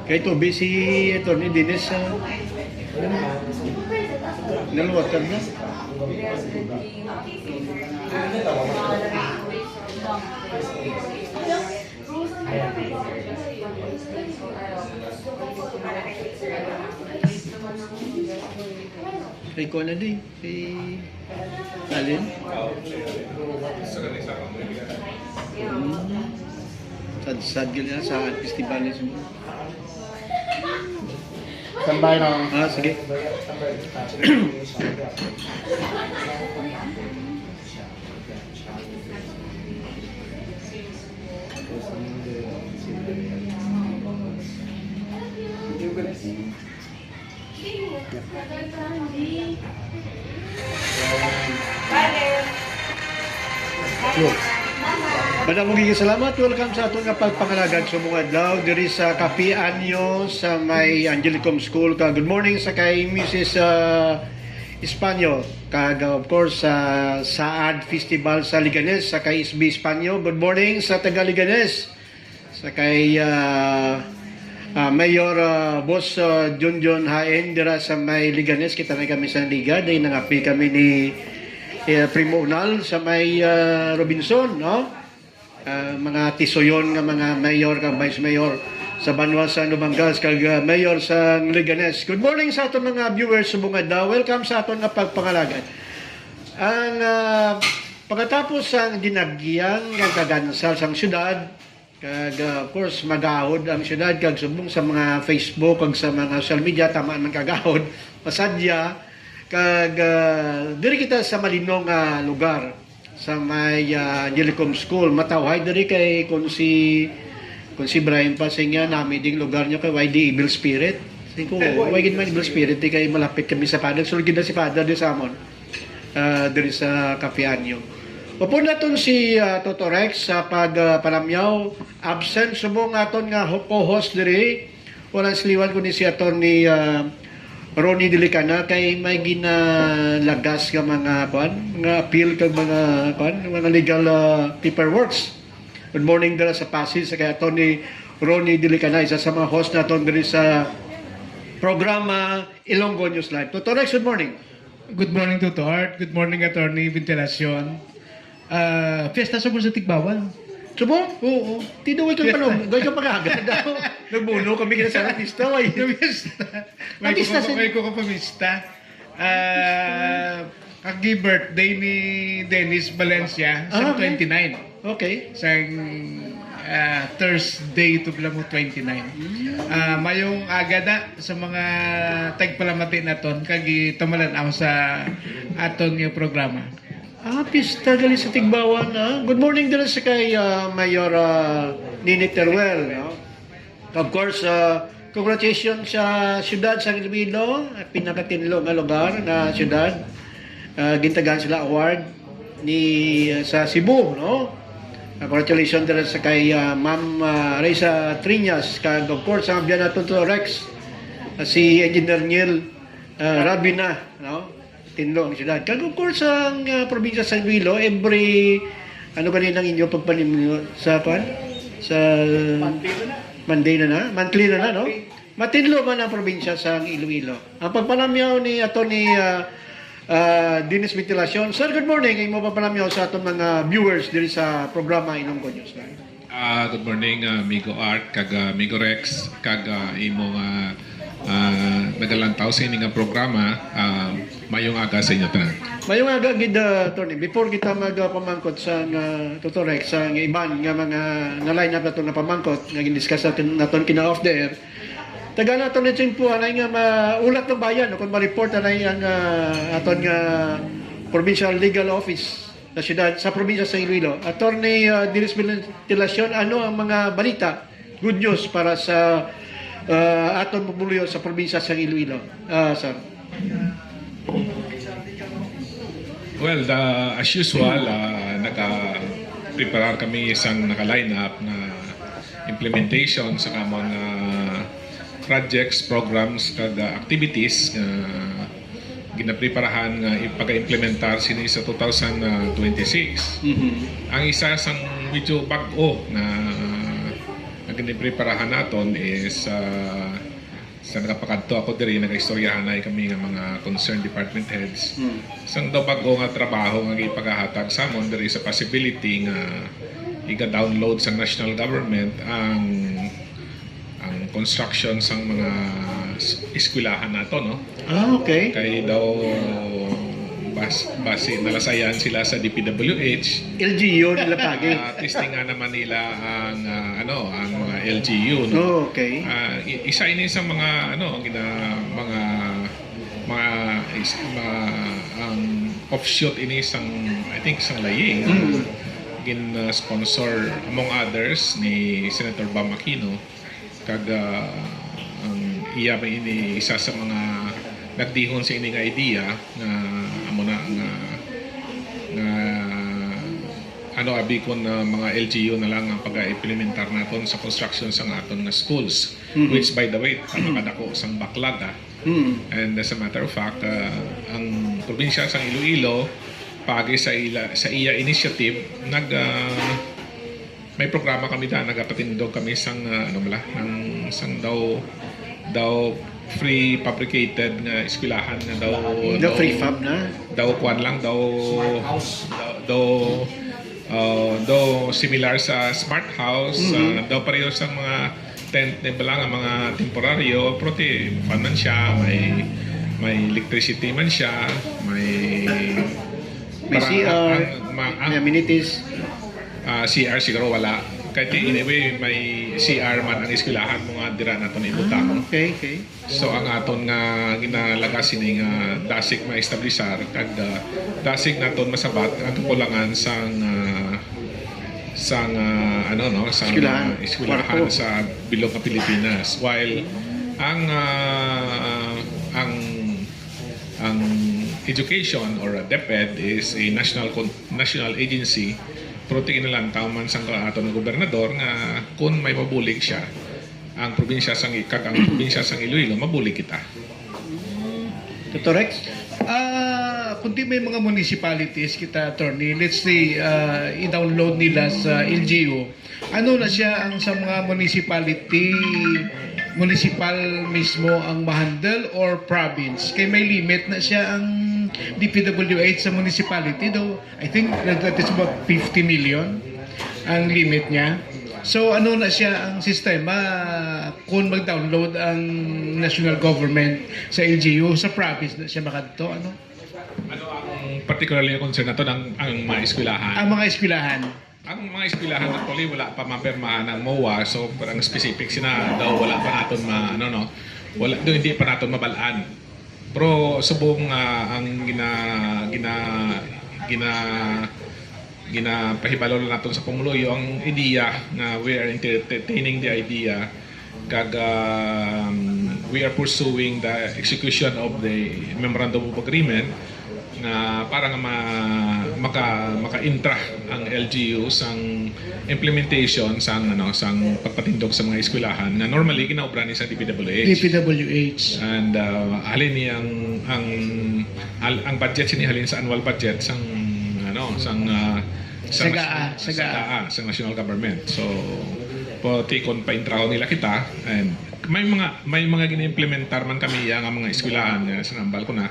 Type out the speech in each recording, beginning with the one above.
Kaya ito, busy ito ni Dennis sa nalawatan na. Kay ko na din, kay Alin. Sad-sad gila sa festival niya. Standby na. Ah, sige. Madam mong salamat. Welcome sa atong pagpangalagan sa mga adlaw diri sa Kapian nyo sa may Angelicum School. Good morning sa kay Mrs. Espanyo. Of course sa Saad Festival sa Liganes sa kay SB Espanyo. Good morning sa taga Liganes. Sa kay Mayor Boss Junjun Haen dira sa may Liganes. Kita na kami sa Liga. Dahil nangapi kami ni Primo Unal sa may Robinson, no? Mga tisoyon nga mga mayor kag vice mayor sa Banwa sa Nubangas kag mayor sa Liganes. Good morning sa aton mga viewers sa bungad daw. Welcome sa aton nga pagpangalagan. Ang pagkatapos ang ginagiyang nga kagansal sang syudad kag of course magahod ang syudad kag subong sa mga Facebook kag sa mga social media tama man kagahod pasadya kag diri kita sa malinong lugar sa may Angelicum School. Matawhay diri kay kung si Brian Pasing nga nami ding lugar niya kay YD Evil Spirit. Sige ko, why gid man Evil Spirit di kay malapit kami sa Father. Sulgid na si Father di sa amon. Diri sa Kapianyo. Upo naton si Toto Rex sa pagpalamyaw. Absent subong aton nga co-host diri. Wala siliwan ko ni si Attorney Ronnie Dilicana kay may ginalagas ka mga appeal kag mga legal paperworks. Good morning dira sa Pasig sa kay Attorney Ronnie Dilicana, isa sa mga host naton diri sa programa Ilonggo News Live. Toto Rex, good morning. Good morning to Art. Good morning Attorney Ventilacion. Fiesta sa sa Tigbawan. Subo? Oo. Tinuwi ka pa nung. Gawin ka pag-agad daw. Nagbuno kami kina sa pista. May ko pamista. Kagi birthday ni Dennis Valencia sa 29. Okay. Sa Thursday to mo 29. Mayong agada sa mga tagpalamati naton kagi tumalan ako sa aton yung programa. Pista gali sa Tigbawan. Good morning din sa kay Mayor Nini Teruel. No? Of course, congratulations sa siyudad sa Iloilo, pinakatinlo nga lugar na siyudad. Gintagan sila award ni sa Cebu, no? Congratulations din sa kay Ma'am Reza Triñas. Kag of course, ang biyan natin to Rex, si Engineer Neil Rabina, no? Tinlo ang siyudad. Kag of course, ang probinsya sa Iloilo, every monthly na na, no? Matinlo man ang probinsya sa Iloilo. Ang pagpalamyaw ni Atty. Dennis Ventilacion. Sir, good morning. Ay mo papalamyaw sa atong mga viewers diri sa programa Ilonggo News Live. Good morning, Migo Art, kag Migo Rex, kag imong nagalantaw sa ining programa. Mayong aga sa inyo tanan. Mayong aga gid Tony, before kita magpamangkot sa Toto Rex sa iban nga mga na line up nato na pamangkot nga gin-discuss naton kina off the air. Taga naton ni po anay nga maulat ng bayan kung ma-report anay ang aton nga provincial legal office sa siyudad sa probinsya sa Iloilo. Attorney Dennis Ventilacion, ano ang mga balita, good news para sa aton pamuluyo sa probinsya sa Iloilo? Sir. Well, as usual, naka-prepare kami isang naka-line up na implementation sa mga projects, programs, kag activities ginapreparahan nga ipag-implementar sini sa 2026. Ang isa sang medyo bag-o na ginapreparahan naton is sa nagapakadto ako diri nagaistoryahan na kami nga mga concerned department heads. Sang daw bag-o nga trabaho nga ipagahatag sa amon diri sa possibility nga iga-download sa national government ang construction sang mga eskwelahan nato, no? Okay. Kay daw base nalasayan sila sa DPWH. LGU nila pagi. Testingan naman nila ang ang mga LGU, no? Oh, okay. Isa ini sa mga ang offshoot ini sang I think sang laying gin sponsor among others ni Senator Bam Aquino kag ang iya pa ini isa sa mga nagdihon sa ini nga idea nga amo na nga abikon na mga LGU na lang ang pag-implementar naton sa construction sa aton nga schools, which by the way kadako sang backlog and as a matter of fact ang probinsya sang Iloilo pagi sa iya initiative may programa kami nagapatindog kami sang sang daw free fabricated nga eskwelahan nga The free fab na. daw kwan lang daw similar sa smart house daw pareho sa mga tent na lang ang mga temporaryo pero man siya may electricity man siya may CR, may amenities. CR siguro wala kahit anyway may CR man ang eskwelahan mo nga dira naton ibutang. Okay. So ang aton nga ginalagas ini nga dasig maestablisar kag dasig naton masabat ang kulangan sang eskwelahan sa bilog nga Pilipinas while ang education or DepEd is a national agency pero tingin na lang man sang aton gobernador nga kung may mabulig siya ang probinsya sang Iloilo mabulig kita. Dr. Rex? Kundi may mga municipalities kita, attorney, let's say i-download nila sa LGU, ano na siya ang sa mga municipal mismo ang mahandle or province? Kaya may limit na siya ang DPWH sa municipality though. I think that is about 50 million ang limit niya. So ano na siya ang sistema kung mag-download ang national government sa LGU, sa province na siya makadto? Ano ang particularly concern nato ang mga eskwelahan? Ang mga eskwelahan. Ang mga eskwelahan actually wala pa mapirmahan ng MOA so parang specific sina daw wala pa naton hindi pa naton mabalaan. Pero subong ang ginapahibalo na naton sa Pumuluyo ang idea na we are entertaining the idea kag we are pursuing the execution of the memorandum of agreement na para nga maka-intra ang LGU sang implementation sang pagpatindog sa mga eskwelahan na normally ginaobra ni sa DPWH. And halin ni ang budget sini halin sa annual budget sang SAGAA sa national government. So tikon pa intraho nila kita and may mga gina-implementar man kami ang mga eskwelahan sa nambal ko na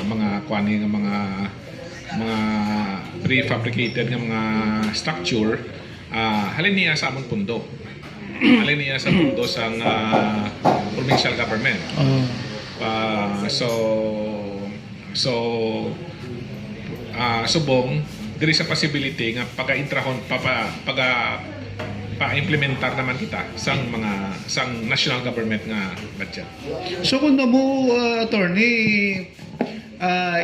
mga kwani nga mga prefabricated nga mga structure halin niya sa among pundo. Halin niya sa pundo sang provincial government. Subong diri sa possibility nga pagka-intrahon pa-implementar naman kita sang national government nga budget. So kung mo attorney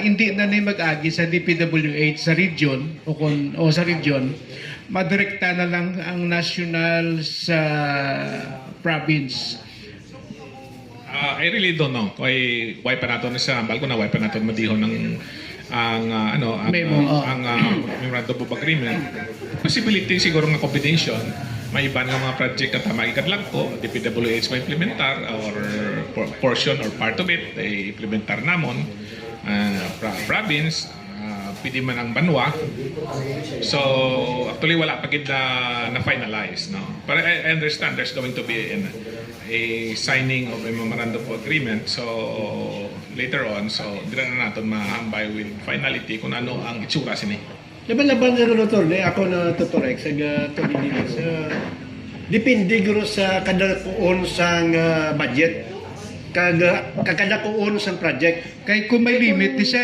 hindi na mag-agi sa DPWH sa region o sa region, madirekta na lang ang national sa province. I really don't know. Why pa naton sa ambal ko na why pa naton madihon ng ang memorandum of agreement. Possibility siguro nga combination may iban nga mga project na tamang ikadlag ko, DPWH ma-implementar or portion or part of it implementar namon province pwede man ang banwa. So actually wala pa gid na finalize, no, but I understand there's going to be a signing of a memorandum of agreement, so later on, so dira na naton mahambay with finality kung ano ang itsura sini. Laban-laban sa Dr. Ako na tuturek sa Tonidilis. Depende guro sa kada kuon sang budget. Kada kuon sang project. Kay kung may limit di siya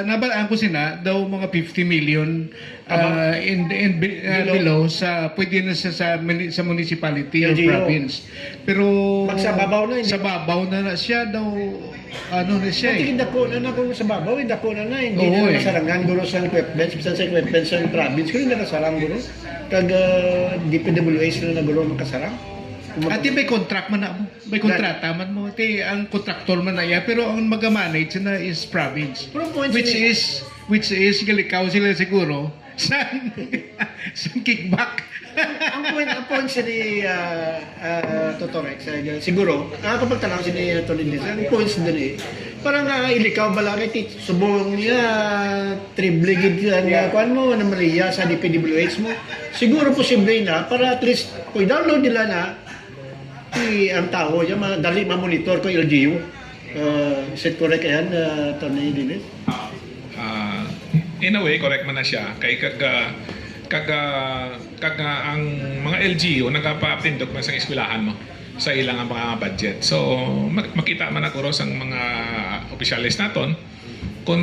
nabalaan ko sina daw mga 50 million below sa pwede na sa municipality or LGU. province. Pero Magsababaw na, hindi? sa babaw na siya daw ano na siya Hindi dako na kung sa babaw, dako na hindi Oo, na nasarangan guro sa equipment, bisan sa equipment sa province, kung nakasarang guro. Kag DPWH na guro makasarang. At may contract man na mo. May kontrata man mo. Ang contractor man na iya. Pero ang mag-manage na is province. Pero points Which is galikaw sila siguro sa kickback. ang point siya ni Totorex, siguro, kapag tanaw siya ni Tony Liz, ang points din parang ilikaw ba lang, subong niya, triple gid kuan mo, na Maria sa DPWH mo, siguro posible na, para at least, kung i-download nila na, ang tao, yung dali ma-monitor ko LGU. Is it correct yan, Tony Liz? In a way, correct man na siya. Kay kaga ang mga LGU nagapa-pindog man sa eskwelahan mo sa ilang mga budget. So makita man ako sa mga opisyalis naton kung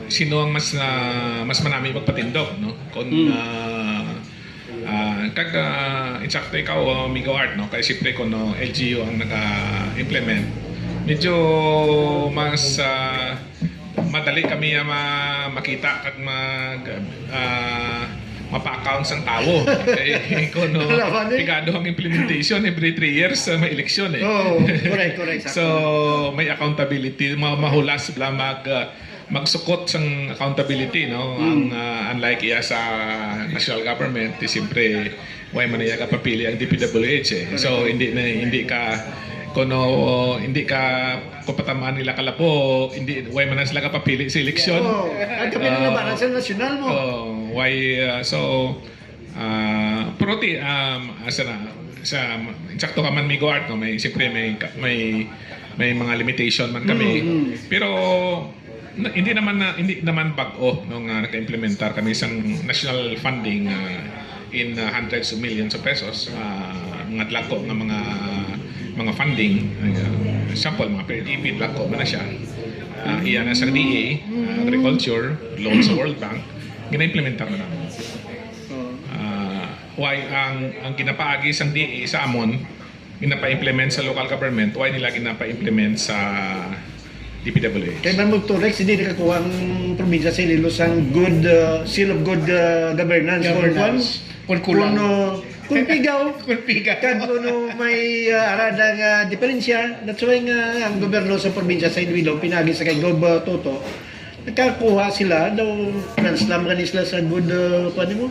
sino ang mas manami magpatindog, no? Kung insakto ikaw Migo Art, no? Kay siyempre kung LGU ang naka-implement, medyo mas madali kami makita at mapa-account sang tao. Kung pigado ang implementation every 3 years may eleksyon Oh, correct. So may accountability, mahulas bla magsukot sang accountability, no. Ang unlike iya sa national government, siyempre way man iya kapapili ang DPWH So hindi ka kuno hindi ka kupatamaan nila kalapo, hindi way man sila kapapili sa eleksyon. Ang kami na nabaran sa nasyonal mo. Proti sa insakto ka man Migo Art, no, may siyempre may mga limitation man kami. Pero hindi naman bag-o nung naka-implementar kami isang national funding in hundreds of millions of pesos, mga dlako ng mga funding, example mga PDP dlako man na siya. Iyan na sa DA, agriculture, loans sa World Bank, gina-implementar na namin. Why ang ginapaagi sa DA sa amon, ginapa-implement sa local government, why nila ginapa-implement sa DPWH? Kaya man Torex, hindi nakakuha ang probinsya sa Iloilo sang good seal of good governance. Kung pigaw, kad kuno may aradang diferensya, that's why nga ang gobyerno sa probinsya sa Iloilo pinagi sa kay Gob Toto, nakakuha sila daw translam ka sila sa good paano mo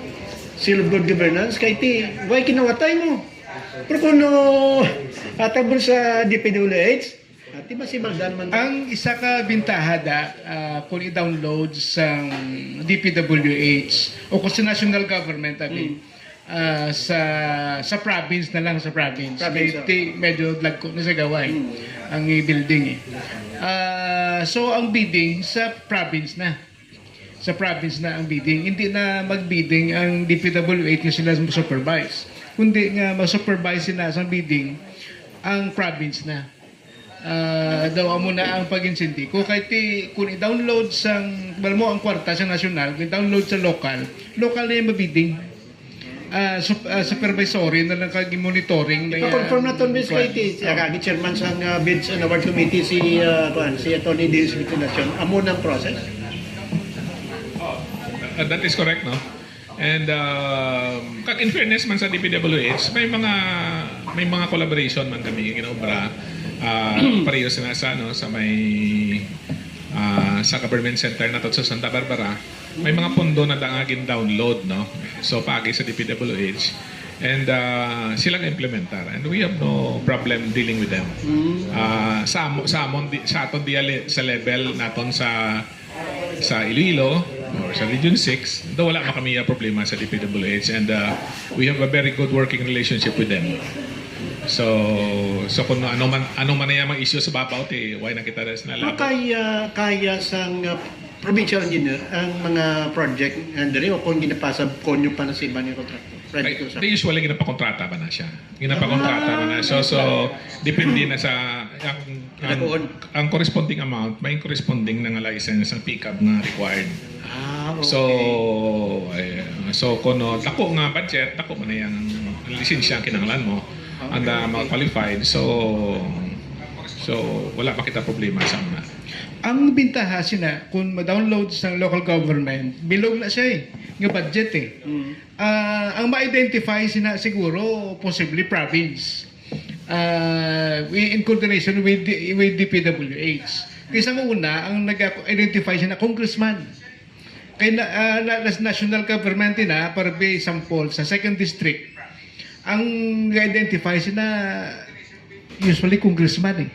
seal of good governance kay ti why kinawatay mo pero kuno atabon sa DPWH at di ba si Maldan man Ang isa ka bintahada kung i-download sa DPWH o kung sa national government, sa province na lang, sa province. Medyo lagko na sa gaway ang i-building so ang bidding sa province na. Sa province na ang bidding. Hindi na mag-bidding ang DPWH na sila supervise. Kundi nga mag-supervise sila sa bidding ang province na. Daw mo na ang pag-insindi ko kahit kung i-download sang mo ang kwarta sa national, i-download sa local na yung mabidding. Supervisory na lang kag-monitoring na confirm na ton bis kay kagi chairman sa bids and award committee si Attorney Diz Victilacion amo ng process. That is correct, no? And in fairness man sa DPWH, may mga collaboration man kami ginobra pareho sa may sa government center na sa Santa Barbara. May mga pondo na dangagin download, no? So pagi sa DPWH And silang implementar. And we have no problem dealing with them. Sa aton sa level naton sa Iloilo or sa Region 6, wala man kami problema sa DPWH, and we have a very good working relationship with them. So kung ano man yung mga issue sa babaw, why na kita sa nalabo. Kaya sang provincial engineer ang mga project andiri o kung ginapasa konyo pa na sa iba ni kontraktor. They usually ginapakontrata ba na siya? Ginapakontrata ba na. So depende na sa ang corresponding amount, may corresponding na nga license ang pickup na required. Okay. So kung dako nga budget, dako man na yung lisensya ang kinahanglan mo, and mga qualified. So wala pa kita problema sa mga. Ang bintaha sina kung ma-download sa local government, bilog na siya nga budget ang ma-identify sina siguro possibly province. In coordination with DPWH. Kaysa una, ang nag-identify siya na congressman. Kaya national government na para be sample sa second district. Ang nag-identify siya na usually congressman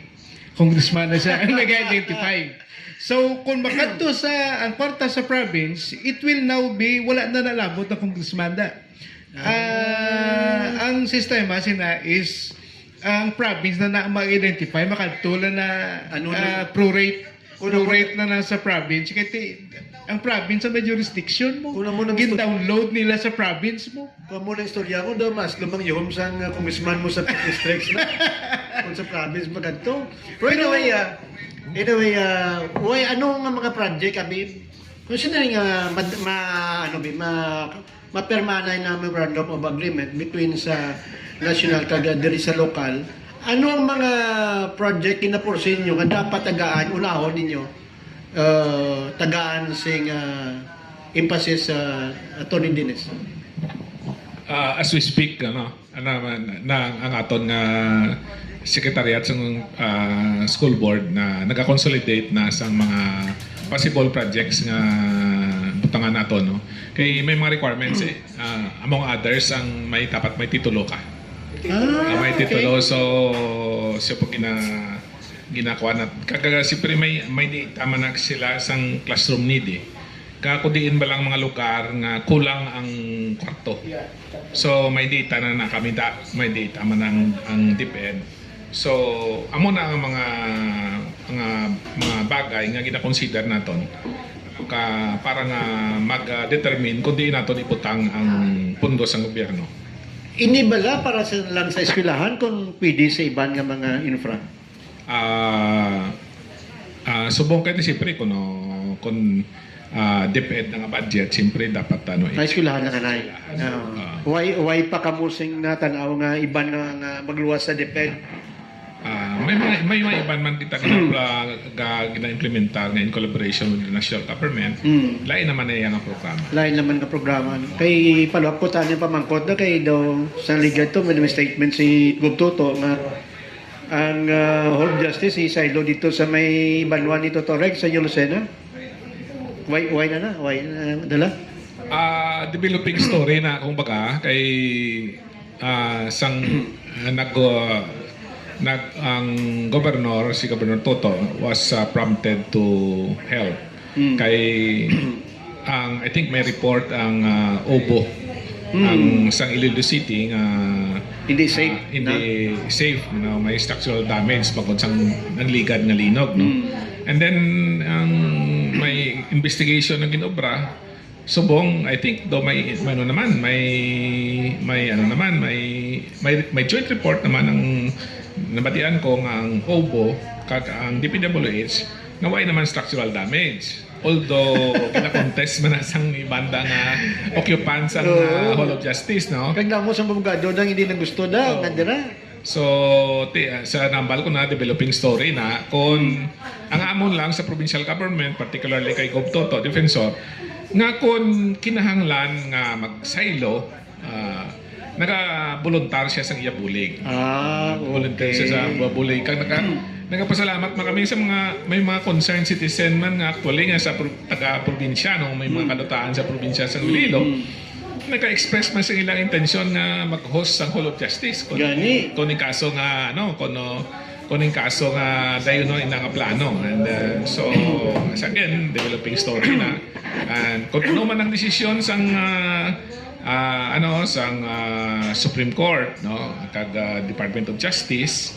Congressman na siya ang nag-identify. So, kung makadto sa ang kwarta sa province, it will now be, wala na nalabot na congressman na. Ang sistema sina is, ang province na ma-identify, makadto na pro-rate na nasa province. Kasi ang province sa may jurisdiction mo. Gin-download nila sa province mo. Kung mo na istorya ko daw, mas lumang yung sa congressman mo sa districts na. Kung sa province mo ganito. Pero anyway, ano nga mga project kami? Kung sino nga mapermanay na memorandum of agreement between sa national kag diri sa local, ano ang mga project kinapursin nyo nga dapat tagaan, unahon ninyo, tagaan sing emphasis sa Atty. Dines? As we speak, ang aton nga secretariat ng school board na nag-consolidate na sa mga possible projects nga butangan nato, no? Kay may mga requirements among others ang may titulo ka. May titulo, so siya po ginakuha na kagaga siyempre may data man sila sang classroom need kako diin ba lang mga lugar nga kulang ang kwarto, so may data na kami may data man ang DepEd. So amo na ang mga bagay nga gina-consider naton para nga mag-determine kung diin naton iputang ang pundo sa gobyerno. Inibala para lang sa eskwelahan kung pwede sa iban nga mga infra? Subong kayo siyempre kung DepEd nga budget, siyempre dapat Sa eskwelahan na kanay. Why pa kamusing na tanaw nga iban nga magluwas sa DepEd? May mga iban man kita gina-implementar nga in collaboration with the national government. Lain naman na yung programa. Lain naman nga programa. Kay palawak po tayo pamangkot na kay daw sa liga to, may statement si Gub Toto nga ang Home Justice isaylo dito sa may Banwan ni Totoreg sa Lucena. Why na dala? Developing story na kung baga kay ang governor, si Governor Toto was prompted to help. Kay I think may report ang OBO ang sang Iloilo City nga hindi safe. Safe, may structural damage pagod sang nanligad nga linog, no. And then may investigation na ginobra. Subong, I think do may joint report naman ang nabatian ko nga ang OBO kag ang DPWH nga way naman structural damage. Although kina-contest man sang ibanda nga occupants ang Hall of Justice, no? Kag mo sa abogado nang hindi na gusto daw nandira. So, sa nambal ko na developing story na kung ang amon lang sa provincial government, particularly kay Gov Toto, defensor, nga kung kinahanglan nga magsaylo, naga-voluntar siya sa iya bulig. Volunteer siya sa bulig. Nagapasalamat man kami sa may mga concerned citizen man nga actually nga sa taga-probinsya, no? May mga kadotaan sa probinsya sa Iloilo. naka-express man sa ilang intensyon nga mag-host sa Hall of Justice. Gani. Kung yung kaso nga, kung yung kaso nga dayon no, nga plano. And so, as again, developing story na. And kung ano man ang desisyon sang Supreme Court, no, kag Department of Justice,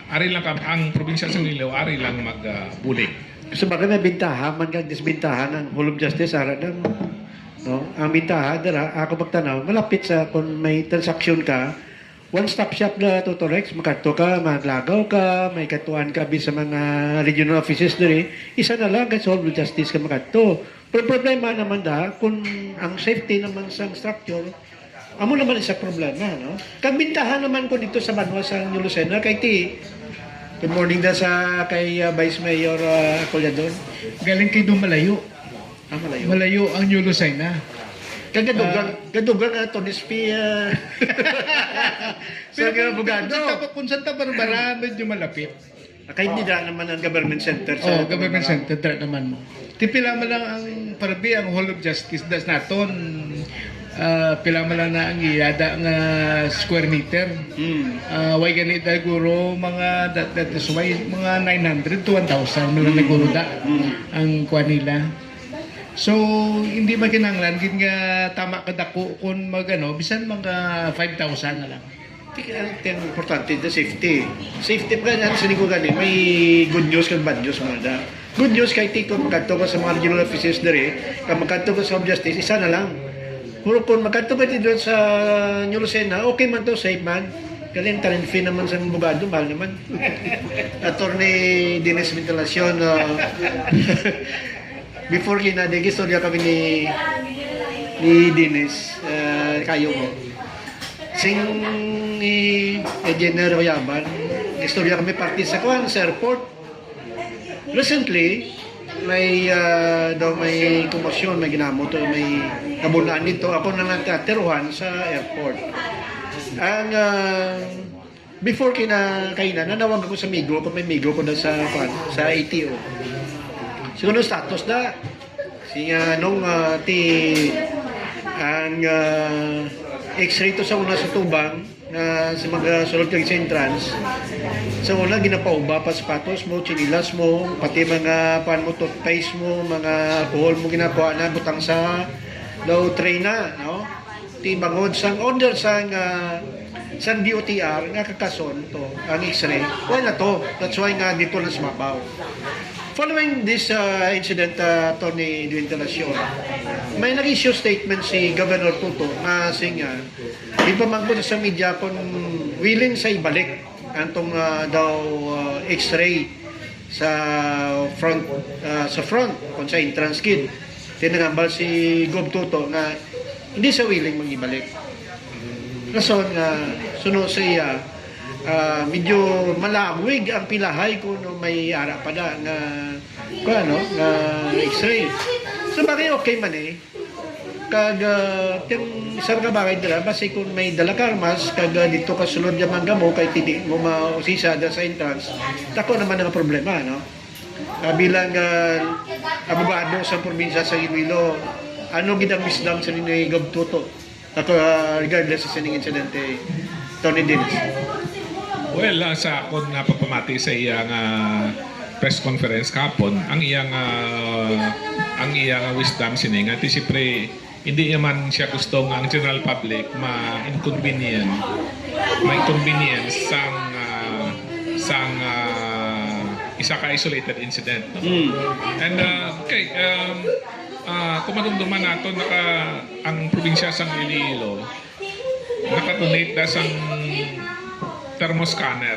ari lang ang probinsya sa Iloilo, ari lang magbulig. So baka may bintahan man kag disbintahan ng Hall of Justice ara ng no ang bintahan dara ako pagtanaw malapit sa kung may transaksyon ka one stop shop na Totorex makadto ka maglagaw ka may katuan ka sa mga regional offices diri isa na lang kay Hall of Justice ka makadto pero problema naman da kung ang safety naman sa structure amo naman isa problema no kag bintahan naman ko dito sa Banwa sa New Lucena kay ti good morning da sa kay Vice Mayor Colyadon. Galing kay Dumalayo. Malayo. Malayo ang New Lucena. Kadugang Tonis P. Sa abogado. Kung Santa Barbara, medyo malapit. Kahit hindi na naman ang government center. Sa Government center dra naman mo. Tipila mo lang ang parabi ang Hall of Justice das naton. Pila mo lang na ang iyada nga square meter. Way ganito guro mga that is why mga 900 to 1,000 mo lang naguro da ang kuha nila. So hindi maginanglan gid nga tama kadako kun magano bisan mga 5,000 na lang. Ang importante the safety. Safety pa yan sa ko gani may good news kag bad news mga da. Good news kay tiko makadto ka sa mga regional offices dere, kag makadto ka sa justice isa na lang. Puro kung makadto ka doon sa New Lucena, okay man to, safe man. Kasi talent fee naman sa abogado, mahal naman. Attorney Dennis Ventilacion, before kinadig, istorya kami ni Dennis, kayo mo. Sing ni Engineer Yaban, istorya kami party sa airport. Recently, may komosyon, may ginamot, may kabulaan dito. Ako na nagtateruhan sa airport. Ang before kainan, nanawag ako sa Migro, kung may Migro ko na sa ATO. Siguro status na. Nung ang X-ray to sa una sa tubang, sa mga sulod kag sa entrance. Sa una, ginapauba pa sapatos mo, chinilas mo, pati mga pan mo, toothpaste mo, mga alcohol mo ginakuha na, butang sa low tray na, no? Ti bangod sang order sang DOTR nga kakason to ang X-ray. Wala to. That's why nga dito na sumabaw. Following this incident, Tony Duintelacion, may nag-issue statement si Governor Tuto na singa, ipamangkot sa media kung willing sa ibalik antong daw X-ray sa front kung sa entrance kid. Tinangambal si Gov Tuto na hindi sa willing mangibalik. Rason nga suno sa iya medyo malamwig ang pilahay kung may ara pa da nga nga X-ray. So bagay okay man kag isang ka bagay dala basi kung may dala karmas kag dito ka sulod ya mangga mo kay tidi mo mausisa da sa entrance tako naman ang problema no. Bilang abogado sa probinsya sa Iloilo, ano gid ang wisdom sa ni Gov Tuto ako regardless sa sining insidente Tony Dennis? Well, sa akong napapamati sa iyang press conference kapon, ang iyang wisdom sining at siyempre hindi naman siya gusto ang general public ma-inconvenience sang isa ka isolated incident. No? And okay, kumadumduman nato ang probinsya sang Iloilo nakatunate na sang thermoscanner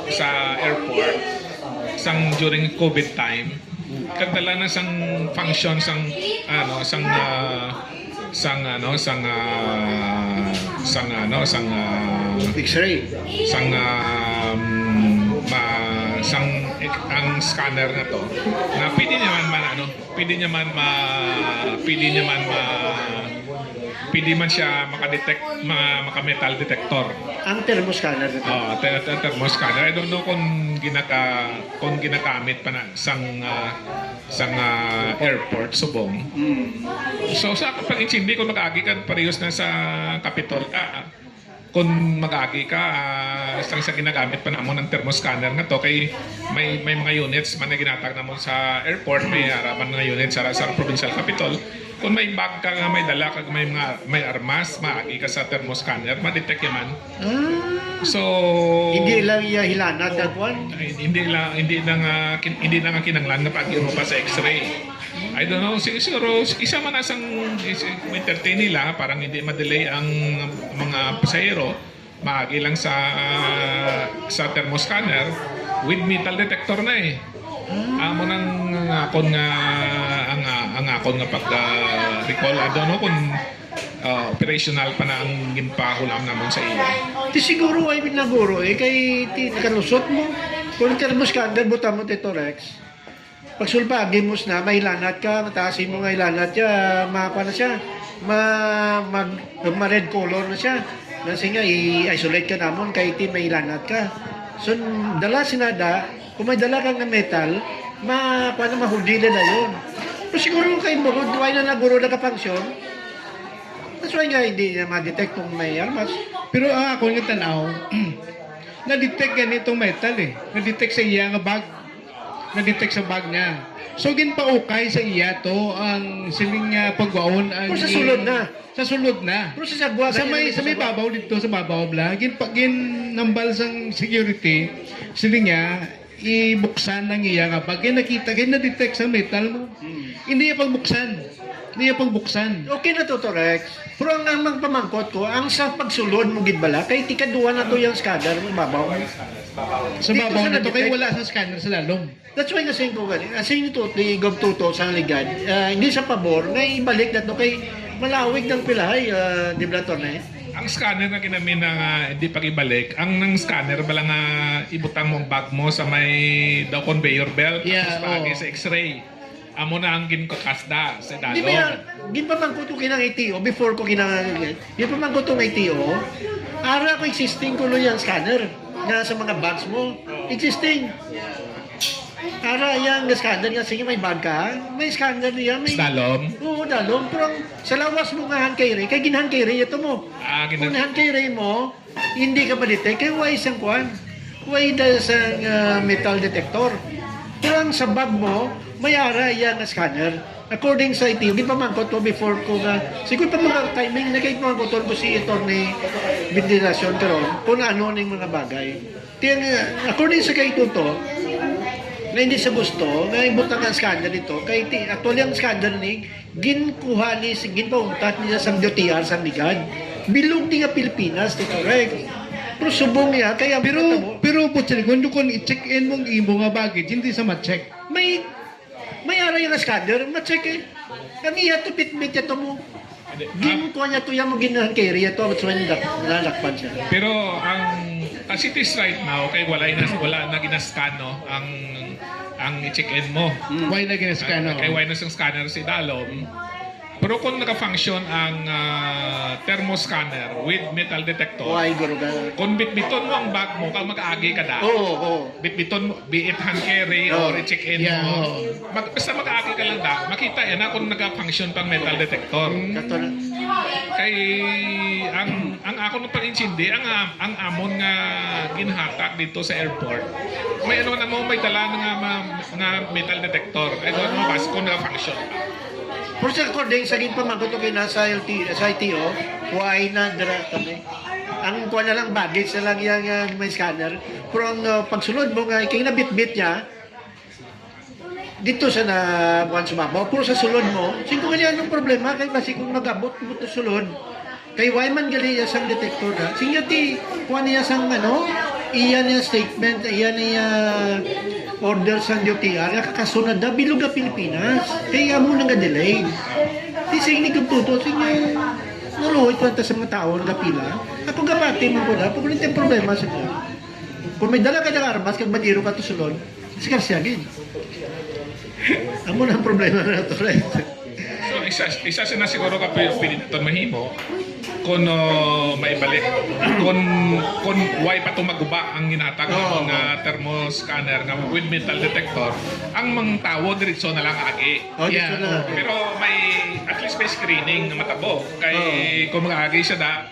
sa airport during COVID time kadala na sang function X-ray ang scanner na to na pwede pwede man siya makadetect, maka-metal detector. Ang thermoscanner na to. Thermoscanner. I don't know kung ginagamit pa na sang airport subong. So sa pag-intindi kung mag-agi ka parehas na sa Capitol kung mag-agi ka sa ginagamit pa namon ng thermoscanner nga to kay may mga units man na ginatag namon sa airport, may araman nga units sa provincial capital. Kung may bag ka nga may dala kag may armas, maagi ka sa thermoscanner, ma-detect yaman. So Hindi lang hilanat na kuan. hindi na nga kinanglan na pag-iro pa sa X-ray. I don't know, siguro isa man asang entertain nila parang hindi ma-delay ang mga pasahero, maagi lang sa thermoscanner with metal detector na eh. Amo nang akon nga ang akon nga pag recall, I don't know kung operational pa na ang ginpahulam naman sa iya. Ti siguro ay binaguro kay ti nakalusot mo. Kung thermoscanner buta mo tito Rex. Pag sulpagin mo na mahilanat ka, mataasin mo nga hilanat siya, mapa na siya, ma-red color na siya. Kasi nga i-isolate ka namon kay ti mahilanat ka. So dala sinada, kung may dala kang metal, paano mahudi na yun. Pero siguro kay mo, duway na naguro na kapangsyon, that's why nga hindi na ma-detect kung may armas. Pero ako nga tanaw, na-detect ganitong metal eh. Na-detect sa iya nga bag. Na-detect sa bag niya. So ginpaukay sa iya to ang siling pagwaon ang Pero sa sulod na. Sa sulod na. Pero sa sagwa, Sa may babaw dito sa babaw bla, nambal sang security siling niya ibuksan ng iya nga bag. Nakita kay na-detect sa metal mo. Hindi niya pagbuksan. Hindi niya pagbuksan. Okay na to, Rex. Pero ang pamangkot ko, ang sa pagsulod mo gidbala, kay tikaduwa na to yung scanner mo, babaw. Sa Dito babaw sa na to kay na-detect. wala sa scanner sa lalong. That's why kasi ko gani. Kasi ito, ni Gov Tuto sa ligad, hindi sa pabor, na ibalik na to kay malawig ng pilay, di ba to na Ang scanner na kinamin na hindi pag-ibalik, ang ng scanner bala nga ibutang mong bag mo sa may daw conveyor belt, Yeah, tapos paagi oo. sa x-ray. Amo na ang ginkakasda sa Di ba yan, dalo. ginpamangkot ko kinang ATO, before ko kinang, ginpamangkot ko ng ATO, ara ko existing ko yan scanner, nga sa mga bags mo, existing. Ara yan, scanner nga, sige may bag ka, may scanner niya, may... Dalom. Oo, dalom. Pero sa lawas mo nga hand carry, kay ginhan carry ito mo. Kung hand carry mo, hindi ka pa-detect, kaya why isang kuhan? Why isang metal detector? Pero ang sa bag mo, may ara yan na scanner. According sa ito, hindi pa mangkot ko before ko nga, siguro pa mga timing na kayo mangkot ko si attorney ventilation karon kung ano ng mga bagay. According sa kayo to, na hindi sa gusto, na ibutang ang scanner nito, kay actually ang scanner ni, ginkuha ni, ginpauntat niya sa DOTR sa Ligad. Bilog ni nga Pilipinas, dito, correct. Pero subong niya, kaya Pero butcher, kung i-check in mong imo nga baggage, hindi sa ma-check. may ara yung scanner, ma-check eh. Kami yato pitbit yato mo. Ginkuha niya to yan mo ginahan carry yato, at so nalakpan siya. Pero as it is right now, kay wala na ginascan no, ang i-check-in mo. Why na ginascan? Kay why na siyang scanner si Dalom. Pero kung naka-function ang thermoscanner with metal detector, Why, guro ka? kung bitbiton mo ang bag mo, kung mag-agi ka na, Oo. bitbiton mo, be it hand carry or i-check-in Yeah, mo, oo. basta mag-agi ka lang da, makita yan na kung naka-function pang metal detector. Kato na. Kay ang ako nung pag-insindi, ang amon nga ginhatak dito sa airport, may ano na mo, may dala nga metal detector. I don't know kung naka-function pa. Pero sa according sa ginpamangkot ko kay nasa ITO, why na dira kami. Ang kuha na lang baggage na lang yung may scanner. Pero ang pagsunod mo nga, kaya nabit-bit niya, dito sa na buwan sumabaw. Pero sa sulod mo, singko ganyan anong problema, kaya kasi kung mag-abot mo to sulod, kay Wyman gali niya sang detector na. Sinya ti, kuha niya sang iyan niya statement, iyan niya order sang DOTR, kakasunod na, bilog na Pilipinas. Kaya mo nang delay. Di sa ini tuto, sinya, naluhoy ko sa mga tao na pila. Ako gapati mo ko na, pag ulit yung problema sa niya. Kung may dala ka ng armas, kag madiro ka to sulod, siya gin. Amo na ang problema na to, right? So isa na siguro ka pwede ito mahimo kung maibalik kung why pa tumaguba ang ginatag ng thermoscanner nga with metal detector ang mga tao diretso na lang agi. Dito na. Pero may at least may screening na matabo kay kung mag-agi siya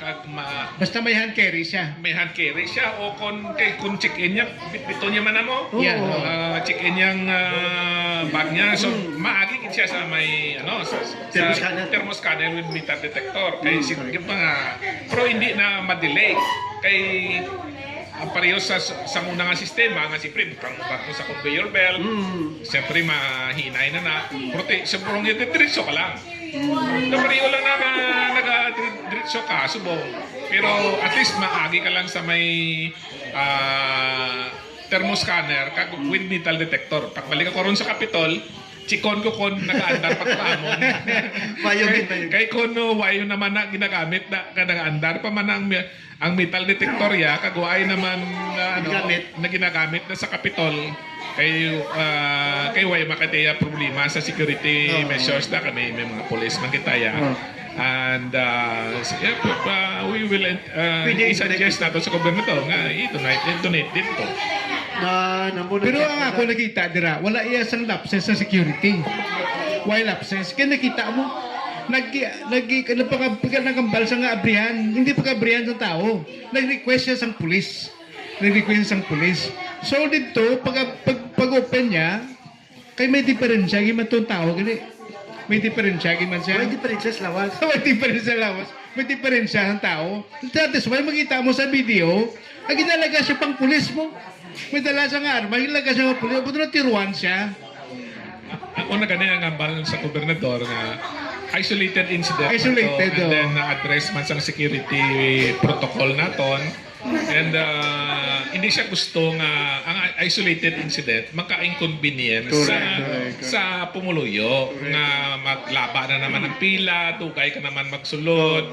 Basta may hand carry siya. may hand carry siya o kung check-in niya bito niya man mo. Yeah. Check-in niyang bag niya. So maagi siya sa may thermoscanner with metal detector. Kay sige pa nga pero hindi na ma-delay kay pareho sa muna nga sistema nga siyempre butang bato sa conveyor belt siyempre mahinay na pero siyempre yung diretso ka lang na pareho lang na nag-diretso ka subong pero at least maagi ka lang sa may thermoscanner with metal detector pagbalik ako ron sa Capitol chikon ko kon nag-aandar pagkaamon. Kay kono wayo naman na ginagamit na nag-aandar pa man ang metal detector ya kagway naman na ginagamit na sa Capitol kay way makataya problema sa security measures na kami may mga police man kita ya. And we will i-suggest nato sa gobernador nga i-donate dito. Pero ang ako nakita dira, wala iya sang lapses sa security. Why lapses? Kaya nakita mo, nagkambal sa nga abrihan, hindi pa kabrihan ng tao. Nag-request siya sang pulis. So dito, pag-open niya, kay may diferensya, giman itong tao, gani. May diferensya, giman siya. May diferensya sa lawas. May diferensya ng tao. That's why makita mo sa video, ang ginalaga siya pang pulis mo. May dala siyang arma, ginalaga siya pang pulis. Buto na tiruan siya. Ako na ganyan ang ambal sa gobernador nga isolated incident Isolated, and then address man sa security protocol naton and hindi siya gusto nga ang isolated incident maka-inconvenience sa pumuluyo nga maglaba na naman ang pila tugay ka naman magsulod.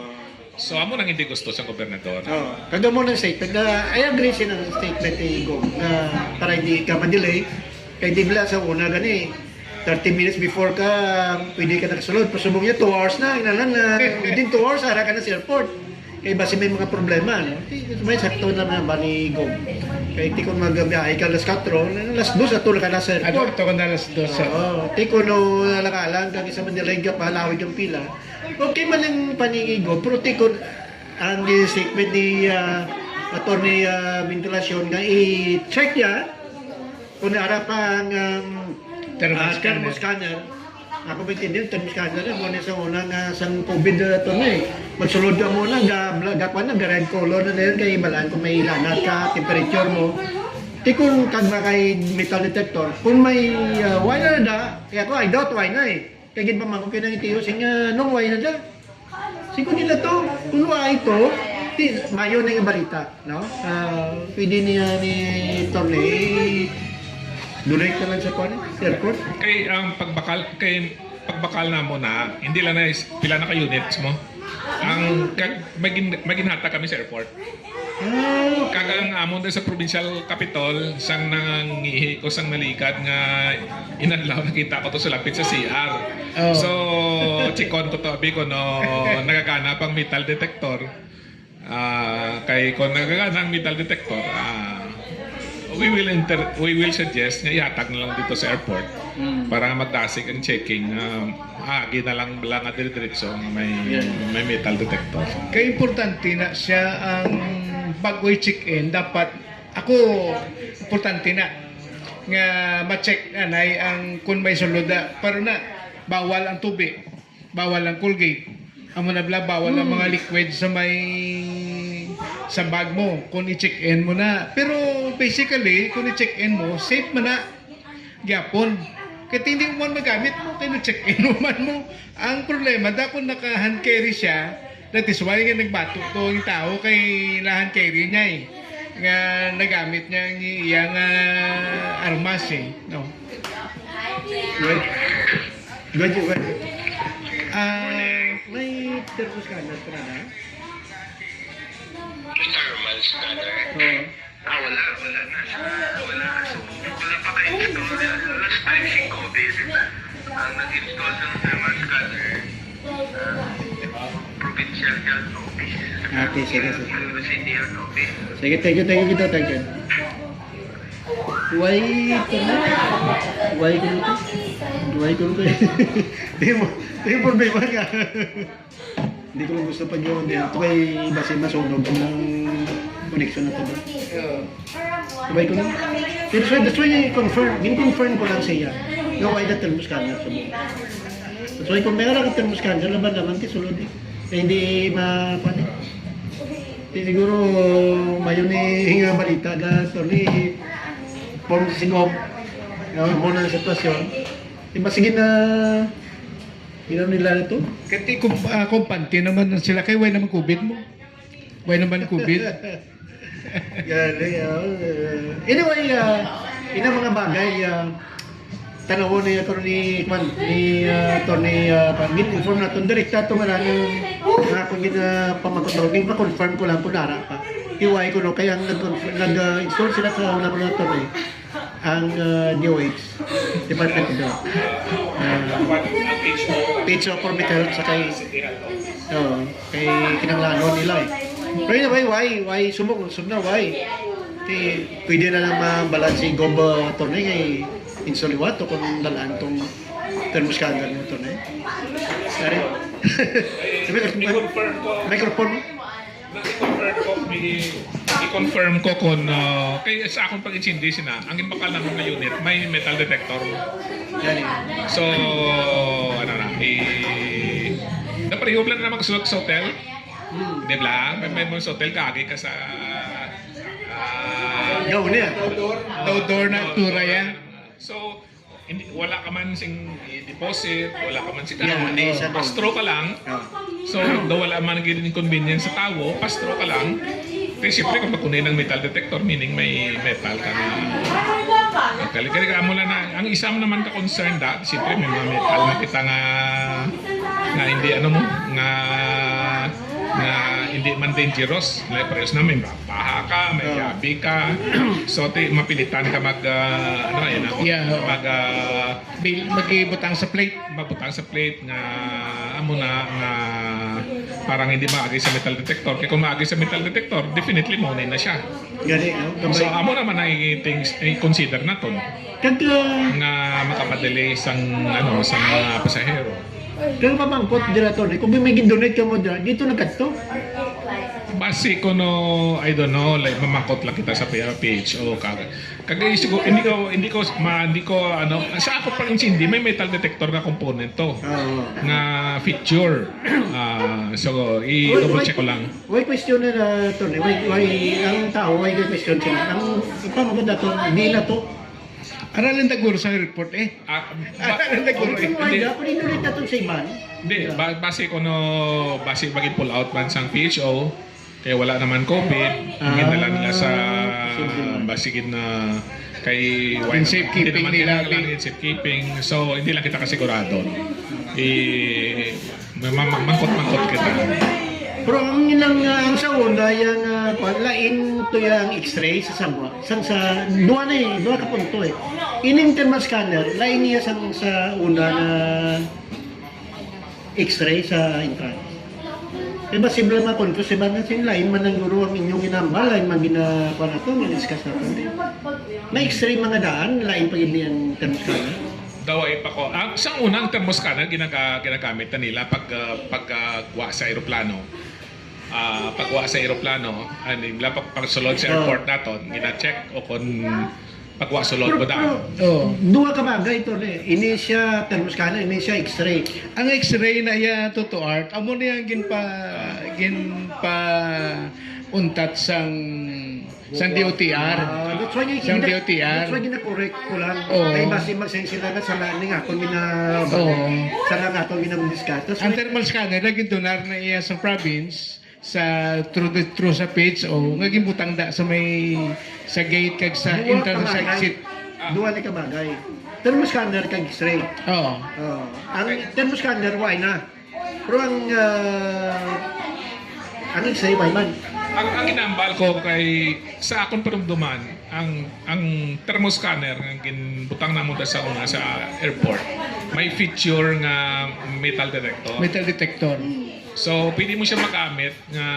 So amo nang hindi gusto sa gobernador. Kada mo ng statement na I agree siya ng statement ni Go na para hindi ka ma-delay kay di bila sa una gani 30 minutes before ka pwede ka nakasulod pasubong niya 2 hours na inalan na within 2 hours ara ka na sa airport kay basi may mga problema no may sakto na ba ni Go kay ti kon magbiyahe ka alas 4 alas 2 atul ka na sa airport Ito ko na alas 2. ti ko no nalakalan kag isa man delay ka palawig yung pila okay man ang panigigo pero ti ko ang statement ni attorney ventilasyon nga i-check niya kung naara pa ang thermoscanner. Ako ba hindi yung thermoscanner mo na sa una nga sang COVID na ito na magsulod ka muna, gakwan na, red color na yun, kaya ibalaan kung may ilanat ka, temperature mo. Di kung kagma kay metal detector, kung may why na da, kaya ko, I doubt why na Kaya gin pa man kung kinangitiyo, nung why na da. Siguro nila to, kung why to, mayo na yung balita, no? Pwede niya ni Torney, donate ka lang sa airport? Kay ang pagbakal na mo na hindi lang na pila na ka units mo. Ang maginhata kami sa airport. Kagang amon sa provincial capital sang nangihi ko sang nalikad nga inadlaw nakita ko to sa lapit sa CR. So chikon ko to abi ko no nagagana pang metal detector. Kay kon nagagana ang metal detector we will suggest nga ihatag na lang dito sa airport para magdasig ang checking agi na lang nga diretso may metal detector. Kaya importante na siya ang bago i-check-in dapat ako importante na nga ma-check anay ang kung may sulod pero na bawal ang tubig, bawal ang Colgate, amo na bawal ang mga liquid sa bag mo kung i-check-in mo na. Pero basically, kung i-check-in mo, safe mo na. Gyapon. Kaya hindi mo man magamit mo, kaya na-check-in mo man mo. Ang problema, dapat naka-hand carry siya. That is why nga nagbato to yung tao kay na-hand carry niya nga nagamit niya ang iyang armas No? Good. May thermoscanner ka na? Thermal scanner. Wala na. Wala pa kayo install. Last time si COVID, ang nag-install ng thermal scanner, Okay, sige, sige. Sa India, okay. Sige, thank you dito, thank you. Why ko na? Why ko na? Why ko na? Hindi mo problema ka. Hindi ko lang gusto pag yun. Ito kay base masunog ng connection na ito ba? Why ko na? That's why i-confirm. Gin-confirm ko lang siya. Yung why na thermos scanner sa mo. That's why kung meron ka thermos scanner, laban naman kisulod eh. Hindi mapani. Siguro mayon ni balita na ito ni form singop muna ng sitwasyon. Diba sige na ginawa nila ito? Kasi kumpante naman sila kay why naman COVID mo. Why naman COVID? Galing. Anyway, ina mga bagay, tanaw ni ito ni Tony inform na ito. Direkta ito maraming kung pamagkotoging pa-confirm ko lang kung nara pa. Iway ko no, kaya nag-install sila sa una ko na ito ang DOH, Department of Health. Page of Orbital sa kay kinanglanon nila eh. Pero anyway, why sumok na why? Pwede na lang mabalan si Gob Tornay kay Insoliwato kung dalaan tong thermoscanner mo Tornay. Sorry. I-confirm ko. Microphone mo? I-confirm ko kung kaya sa akong pag-intindi sina, ang bakal naman na unit may metal detector. Yan eh. So, ano na, dapat ihublan na naman sa hotel. Di ba? May mga sa hotel kagi ka sa Gaw niya. Outdoor na tura yan. So, wala ka man sing deposit, wala ka man sing Yeah, hindi siya doon. pastro ka lang. So, daw wala man naging inconvenience sa tao, pastro ka lang. Kasi siyempre kung pagkunay ng metal detector, meaning may metal ka na. Kaya mo lang na, ang isa mo naman ka concerned siyempre may mga metal na kita nga hindi ano mo, nga hindi man dangerous. Like parehas na may baha ka, may gabi ka. So, mapilitan ka Magbutang sa plate. mabutang sa plate nga amo na nga parang hindi maagay sa metal detector. Kaya kung maagay sa metal detector, definitely maunay na siya. Gani, no? So amo naman ay things i-consider na to Kagka, nga makapadali sang sa mga pasahero. kaya mamangkot dira to, kung may gindonate ka mo dira, dito nagkadto. Basi ko no, I don't know, like mamakot lang kita sa PHO kagay siguro hindi ko sa ako pag hindi may metal detector na component to na feature. So i-double check ko lang. Why question na to? Why ang tao why question sila? Ang pamaganda to, hindi na to. Aralan taguro sa report eh. Aralan taguro eh. Why na? Kung inulit na to sa iban. Hindi, base ko no, base maging pull out man sang PHO, kaya wala naman COVID, ginala nila sa basigin na kay In safekeeping nila. In safekeeping. So, hindi lang kita kasigurado. Mangkot-mangkot kita. Pero ang inang ang sa una yung lain to yung X-ray sa sangwa. Sa duwa na duwa ka punto eh. Ining thermal scanner, lain niya sa una na X-ray sa entrance. Diba simple mga confuse, diba na lain man ang guro ang inyong inambal, lain man ginakuha na ito, miniskas na ito. May X-ray mga daan, lain pag hindi ang thermal scanner. Daway pa ko. Sa unang thermoscanner ginagamit na nila pagwa sa aeroplano. Pagwa sa aeroplano, nila pagsulod sa airport naton, gina-check o kung pagwa sulod mo daan. Duwa ka bagay ito ini siya thermoscanner, ini siya X-ray. Ang X-ray na iya to art, amo niya ginpa untat sang DOTR. That's why Sang DOTR. That's why gina-correct ko lang. Oo. Kaya basi mag-send sila na sa lani nga kung sa lang nga itong ginamdiscuss. Ang thermal scanner naging donar na iya sa province sa through sa page o naging butang da sa may sa gate kag sa entrance sa exit. Duwa ni ka bagay. Thermoscanner kag X-ray. Oo. Ang thermoscanner why na. Pero ang X-ray why man. Ang inambal ko kay sa akong perumduman, ang thermoscanner nga ginbutang namo sa una sa airport, may feature nga metal detector. Metal detector. So pwede mo siya magamit nga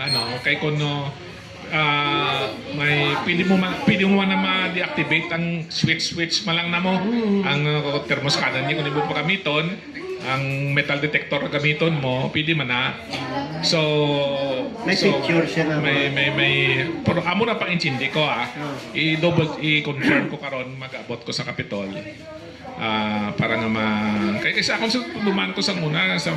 ano kay kuno pwede mo man na ma-deactivate ang switch malang na mo ang thermostat niya kung hindi mo pa gamiton ang metal detector na gamiton mo pwede man na so May picture siya na. may pero amo na pang intindi ko i-confirm ko karon mag-abot ko sa Capitol para nga kay sa akong duman ko sa muna sa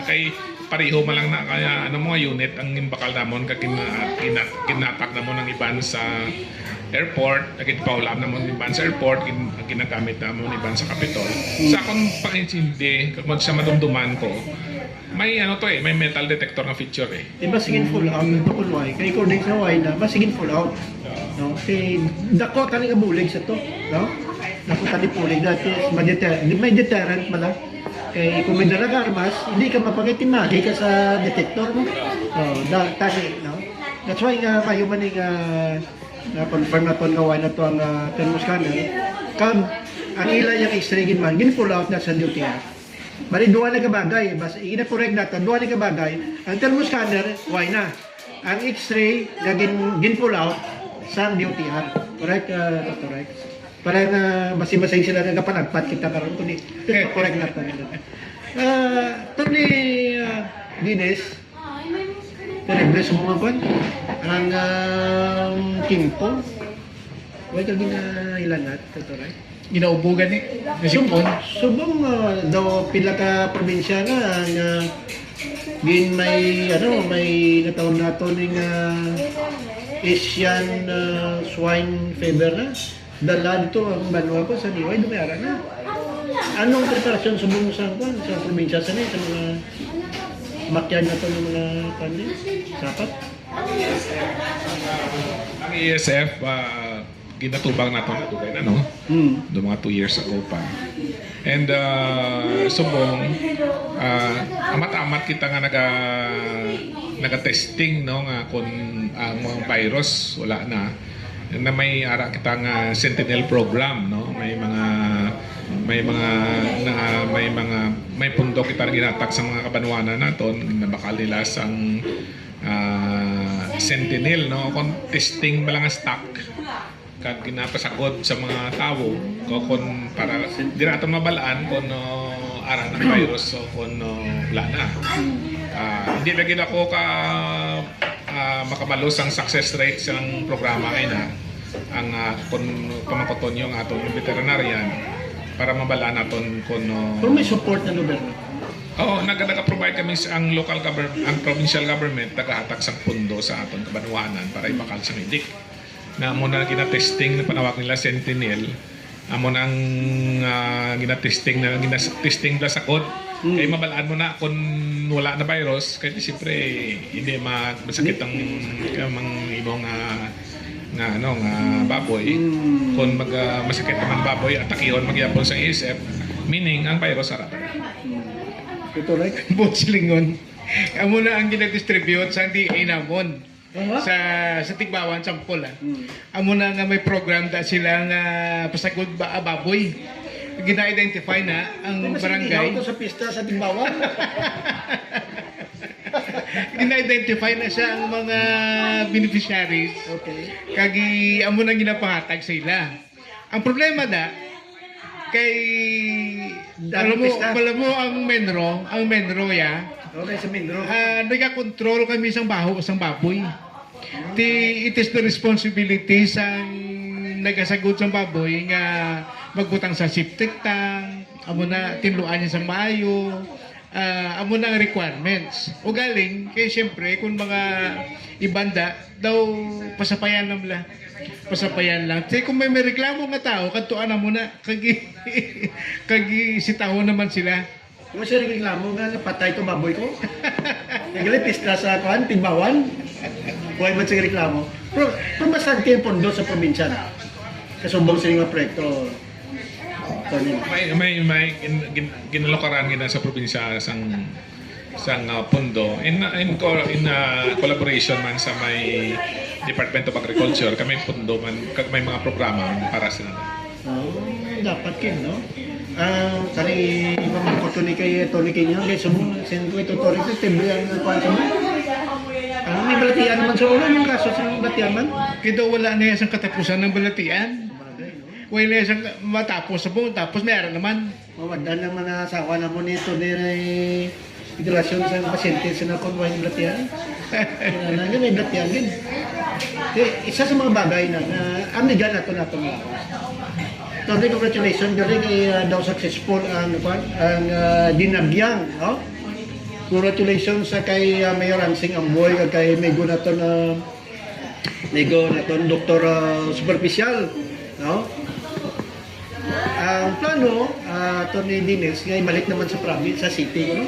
kay pareho man lang na kaya ano mga unit ang bakal namon kag kinatak namon ng iban sa airport agit paulam namon iban sa airport ginagamit namon iban sa Capitol sa akong pangintindi kag sa madumduman ko may ano to may metal detector na feature Diba sigin full out ito kung why. Kay according sa why na masigin full out. No? Kay dako tani nga bulig sa to, no? Dako tani bulig that is may deterrent mala. Kay kung may dalang armas, hindi ka mapagitimahi ka sa detector mo. Oh, tani, no? That's why nga kayo man na confirm na to nga why na to ang thermoscanner. Ang ila yung X-ray man, gin full out na sa duty. Bali duwa na kabagay, basta ina-correct natin, duwa na kabagay. Ang thermoscanner, why na? Ang X-ray, gin pull out sa DOTR. Correct, correct. Para na basi-basay sila nga panagpat kita karon kundi correct natin. Tony Dines, terrible sa mga kwan. Ang Kimpo, why ka ginailangat, correct? Ginaubugan ni nasipon. Subong daw pila ka probinsya nga gin may natawag nato ning Asian swine fever na. Dala dito ang banwa ko sa Diway dumayara na. Anong preparasyon subong sa probinsya sa mga makyag na to ng mga kandi? Sapat? ang ESF ginatubang nato na dugay na no do mga 2 years ago pa and subong amat-amat kita nga naga-testing no nga kung ang mga virus wala na may ara kita nga Sentinel program no may pundo kita ginatak sa mga kabanwanan naton na bakal nila sang Sentinel no kung testing ba lang ang stock kag ginapasagod sa mga tao kung para di natin mabalaan kung ara ng virus o kung wala na. Hindi lagi ako makabalos ang success rate ng programa ay na ang kung pamakoton yung atong veterinarian para mabalaan naton kung Pero may support na gobyerno. Oo, nag-provide kami sa ang local government, ang provincial government nagahatag sa pundo sa aton kabanwanan para ibakal sa medik. Na mo na gina-testing na panawag nila Sentinel amo nang gina-testing na sa code kay mabalaan mo na kung wala na virus kay siyempre hindi masakit ang ibong baboy kung masakit naman baboy at takihon magyapon sa ESF meaning ang virus ara Ito right? Botslingon. Amo na ang gina-distribute sa DA namon. Sa Tigbawan, Sampol. Amo na nga may program da sila nga pasagod baboy. Gina-identify na ang barangay. Ito sa pista sa Timbawan. Gina-identify na siya ang mga beneficiaries. Okay. Kagi amo na ginapahatag sa ila. Ang problema kay alam mo ang Menro ya. Okay, sa Mindro. Nagakontrol kami isang baboy. It is the responsibility sa nagasagot sa baboy nga magbutang sa septic tank, amo na tinluan niya sa maayo, amo na ang requirements. O galing, kaya siyempre, kung mga ibanda, daw pasapayan lang. Kaya kung may reklamo nga tao, kantuan na muna, kagi sitahon naman sila. Kung siya reklamo nga napatay to baboy ko. Nagali pista sa Timbawan. Huwag man siya reklamo. Pero masan kayo pondo sa probinsya na? Kasumbong sa mga proyekto. may ginalokaran gina sa probinsya sang pondo in collaboration man sa may Department of Agriculture kami pondo man kag may mga programa para sa Dapat kin, no? Kani mamang ko to ni kay Tony Kinyo, kay sumo, sen ko ito Tony ko, timbre ang kwanto mo. May balatian naman sa ulo, yung kaso sa balatian man. Kito wala na isang katapusan ng balatian. Wala na isang matapos sa buong, tapos meron naman. Mawadan ng mga asawa na mo nito ni federasyon sa pasyente sa nakuha yung balatian. Kaya na may balatian din. Isa sa mga bagay na amigan nato mga. Tony, congratulations. Dali kay daw successful ang dinabyang, no? Congratulations sa kay Mayor Ansing Amboy kag kay Mego naton Dr. Superficial, no? Ang plano Tony Dines ngay balik naman sa province sa city, no?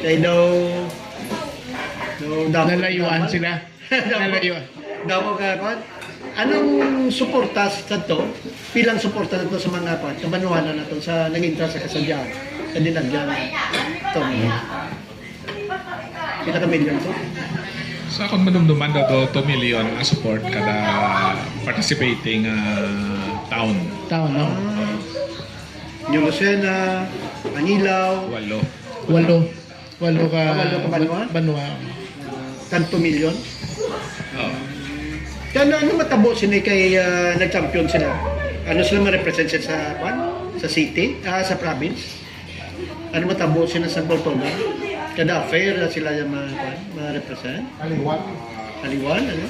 Kay daw Nalayuan sila. Nalayuan. Daw ka kon. Anong suporta sa to? Pilang suporta na to sa mga kabanuhanan nato sa nag-intra sa kasadyan, sa dinagyan. Tony. Kita ka million to? Sa akong manumduman daw 2 million ang support kada participating town. Taon, no? New Lucena, Manilaw, Walo. Walo ka Walo ka banwa? banwa. tanto million. Oh. Kaya ano matabo sila kay nag-champion sila? Ano sila ma-represent sa sa city, sa province? Ano matabo sila sa Boltona? Kada fair sila yung ma-represent? Aliwan, ano?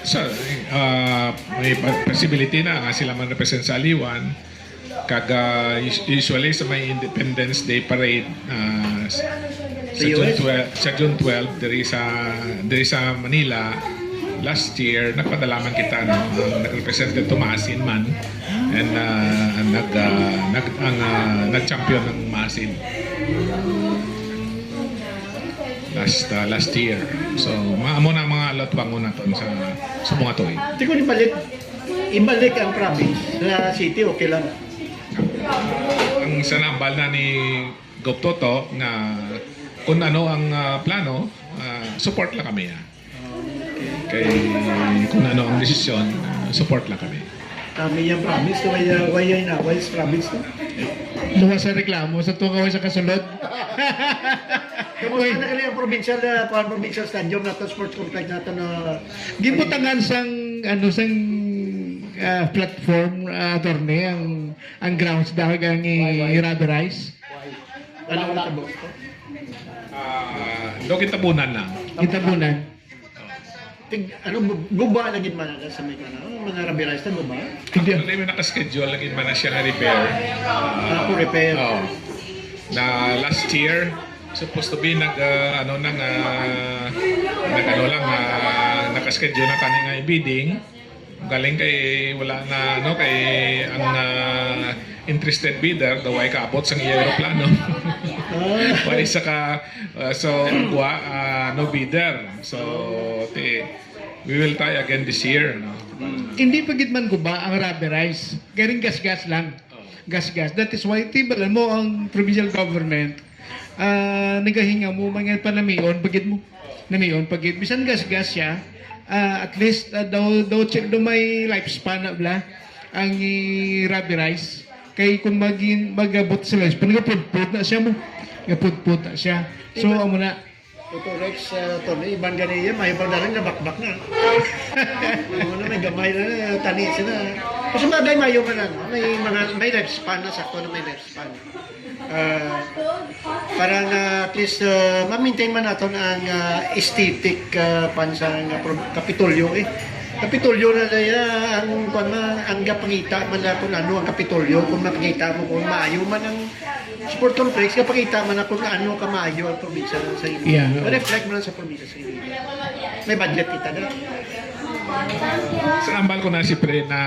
So, may possibility na nga sila man represent sa Aliwan. Kaga usually sa may Independence Day parade sa June 12 diri sa Manila last year nagpadalaman kita nag-represent ng Tumasin man and nag-champion ng Masin last year. So maamo na mga latwangon naton sa mga toy. Hindi ko ibalik ang province sa city, okay lang. Ang sanambal na ni Gop Toto nga kung ano ang plano, support lang kami. Kay kung ano ang desisyon, support lang kami. Kami yung province, why is province to? Luwas sa reklamo sa tungaw sa kasulod. Kamusta na kaya ang provincial stadium nato, sports complex nato na Gibutangan sang platform attorney ang grounds dahil ang i-rubberized. ano na tabo? Do kitabunan lang. Gitabunan. Guba lagi man na sa may mga rubberized na guba? Hindi. Actually, may nakaschedule lagi man na siya na repair. Ako repair. Oh. Na last year supposed to be nakaschedule na kani nga bidding. Galing kay wala na kay ang interested bidder daw ay kaabot sang iya eroplano. Wala isa ka so no bidder. So we will try again this year, no. Hindi pagit man guba ang rubberized. Garing gas-gas lang. Gas-gas. That is why tibalan mo ang provincial government nagahinga mo mga panamion pagit mo. Namion pagit bisan gas-gas siya. At least daw check do may lifespan na bla ang rubberized kay kung magabot sa lifespan gapudpud na siya mo gapudpud na siya so amo na Toto Rex, Tony, ibang ganiya, may ibang dalang na bakbak na. May gamay na, tani sila. Kasi bagay mayo man na, may lifespan na, sakto na may lifespan. Parang at least ma-maintain man natin ang aesthetic pansang Kapitolyo Kapitolyo na daya ang gapangita man na kung ano ang Kapitolyo, kung makikita mo kung maayo man ang sport complex, kapakita man na kung ano ka maayo ang probinsya sa inyo. Yeah, no. Reflect mo lang sa probinsya sa inyo. May budget kita na. Sa ambal ko na siyempre na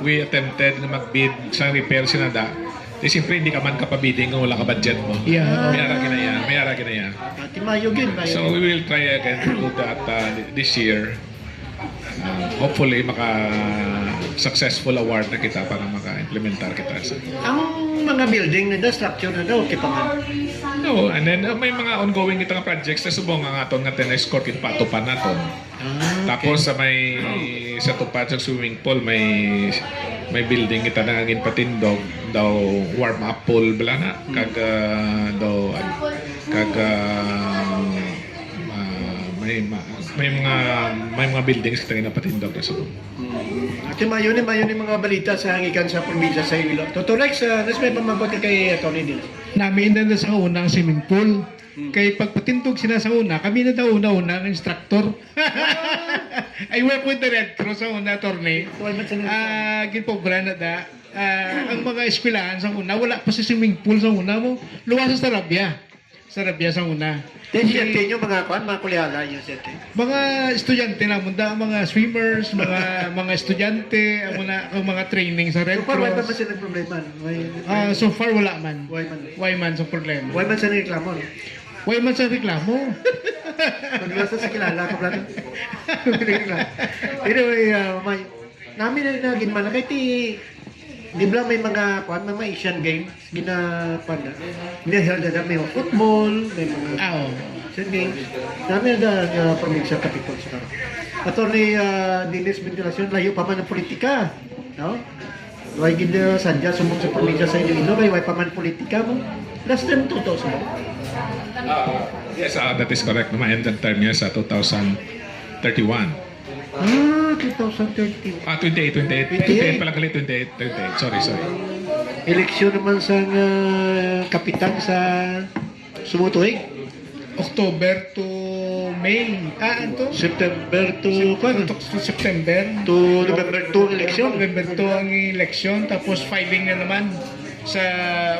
we attempted na mag-bid sa repair sinada. Siyempre hindi ka man kapabidding kung wala ka budget mo. Yeah. May ara yan. Timayo yun. So we will try again to do that this year. Hopefully successful award na kita para maka-implementar kita. Ang mga building na structure na daw, okay pa man. No, and then may mga ongoing kita nga projects na subong nga aton nga tenescore kit patupan naton. Tapos sa tupad sa swimming pool may may building kita na ngin patindog daw warm up pool bala na kag daw kag may mga buildings kita na patindog na so. At mayon ni mga balita sa hangikan sa probinsya sa Iloilo. Totoo Rex, may pamabot kay Tony Dinis. Namin na sa unang swimming pool. Kay pagpatintog sila sa una, kami na daw una-una ng instructor. I work with the Red Cross sa una, Torne. Ginpobra na da. Ang mga eskwelahan sa una, wala pa sa swimming pool sa una mo. Luwas sa Sarabia. Sarabia sa una. Siyente nyo mga kulihala yung siyente. Mga estudyante na munda, mga swimmers, mga estudyante, ang mga training sa Red So far, why pa Cross. man sila problema? So far wala man. Why man? Why man sa problema? Why man sila reklamo? Why man sa reklamo? Maglasa sa kilala ko plato. Anyway, namin na naging man kay di ba may mga Asian games ginapan na. Hinaheld na may mga football, may mga Asian games. Namin na provincial capital sa Attorney Dinis Ventilacion, layo pa man ng politika. No? Why gina sadya sumok sa probinsya sa Iloilo, why pa man politika mo? Last time totoo sa mo. Yes, that is correct. Ma-end ang term niya sa 2031. 2030. 28 pala gali, 28. Sorry. Eleksyon naman sa kapitan sa sumutuig. October to May. Ito? September to September. to November 2 eleksyon. November 2 ang eleksyon. Tapos filing na naman sa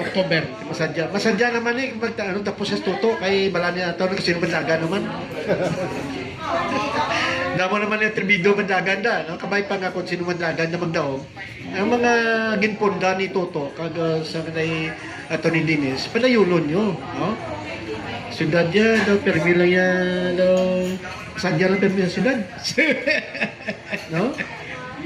October. Masadya naman tapos sa tuto kay bala niya taon kasi bandagan naman. Namo naman yung tribido bandagan da, no? Kabay pa nga kung sino bandagan na magdaog. Ang mga ginpunda ni Toto kag sa kanay Tony Dinis, palayulon nyo, no? Siyudad niya daw permila niya daw sadya lang permila siyudad. No?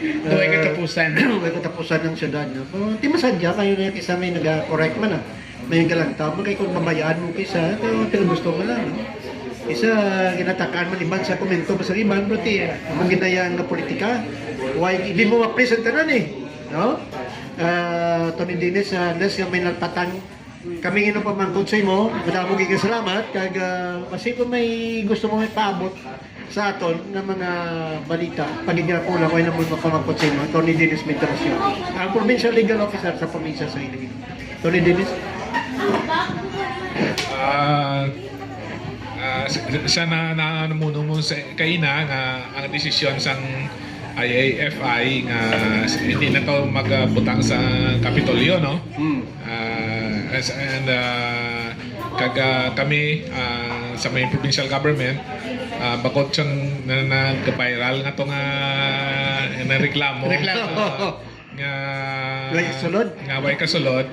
Huwag katapusan. Huwag katapusan ng siyudad. No? Di masadya kayo na kisa may nag-correct man. May galantaw mo kayo kung mamayaan mo kisa, pero gusto mo lang. No? Isa, ginatakaan man iban sa komento pa sa iban, bro, ang ginayaan nga politika. Why, hindi mo ma-present na no? Tony Dinis, nas yung may nagpatang kami pa mangkot sa imo, madamo giga salamat, kag kasi kung may gusto mo ipaabot sa aton ng mga balita, pagiging kulang ko naman mapamangkot sa imo, Tony Dinis Ventilacion. Ang provincial legal officer sa probinsya sa Iloilo. Tony Dinis? Siya na muna mo sa kaina nga ang desisyon sang IAFI nga hindi na to magbutang sa Kapitolyo, no? And kami sa may provincial government bakod siyang nag-viral nga to nga reklamo nga way kasulod.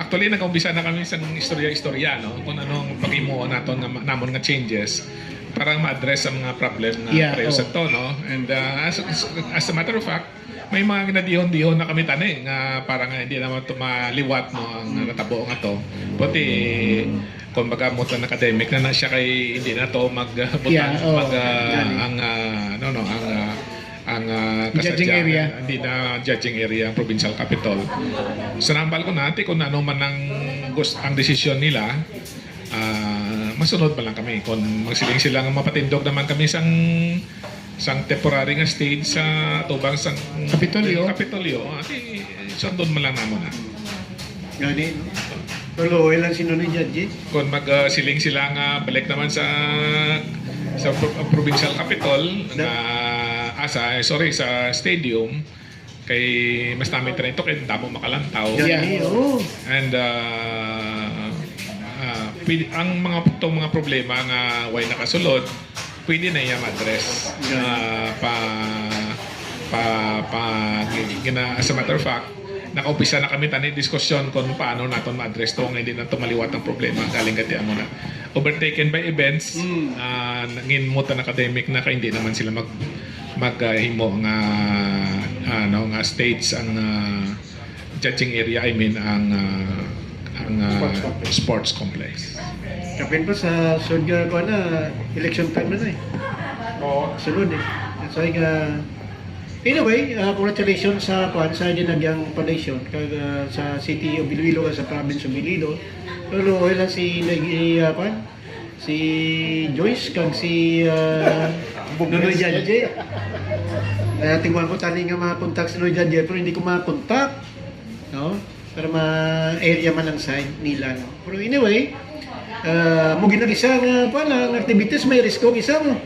Actually, nag-umpisa na kami sa istorya-istorya, no? Kung anong pag-imuo nato namon nga changes para ma-address ang mga problem na pareho sa to, no? And as a matter of fact, may mga ginadihon-dihon na kami tani nga para nga hindi naman to maliwat, no, ang natabo nga to. Pati kung magamot ang academic na siya kay hindi na to magbutang ang judging area. Hindi na judging area ang provincial capital. Sanambal ko natin kung ano man ang desisyon nila, masunod pa lang kami. Kung magsiling sila nga mapatindog naman kami sang temporary nga stage sa tubang sang Kapitolyo, ati sundon man lang namon na. Gani, no? Tuloy lang sino ni Judge. Kung magsiling sila nga balik naman sa provincial capital sa stadium kay mas namin tayo ito kay damo makalantaw. And ang mga problema nga way nakasulod pwede na iya ma-address as a matter of fact nakaumpisa na kami tani diskusyon kung paano naton ma-address to nga hindi na maliwat ang problema galing kati mo na overtaken by events nangin mo tan academic na kay hindi naman sila maghimo nga nga states ang judging area, I mean ang sports complex. Kapin pa sa sunod election time na eh. Oo. Sunod eh. So Anyway, congratulations sa kuan sa Dinagyang Foundation kag sa City of Iloilo sa Province of Iloilo. Pero wala si kuan si Joyce kag si Nonoy Jadje. Tingwan ko tani nga ma-contact si Nonoy Jadje pero hindi ko ma-contact. No? Para ma-area man ang side nila. No? Pero anyway, mo ginag-isa nga kuan ang activities may risko isa mo.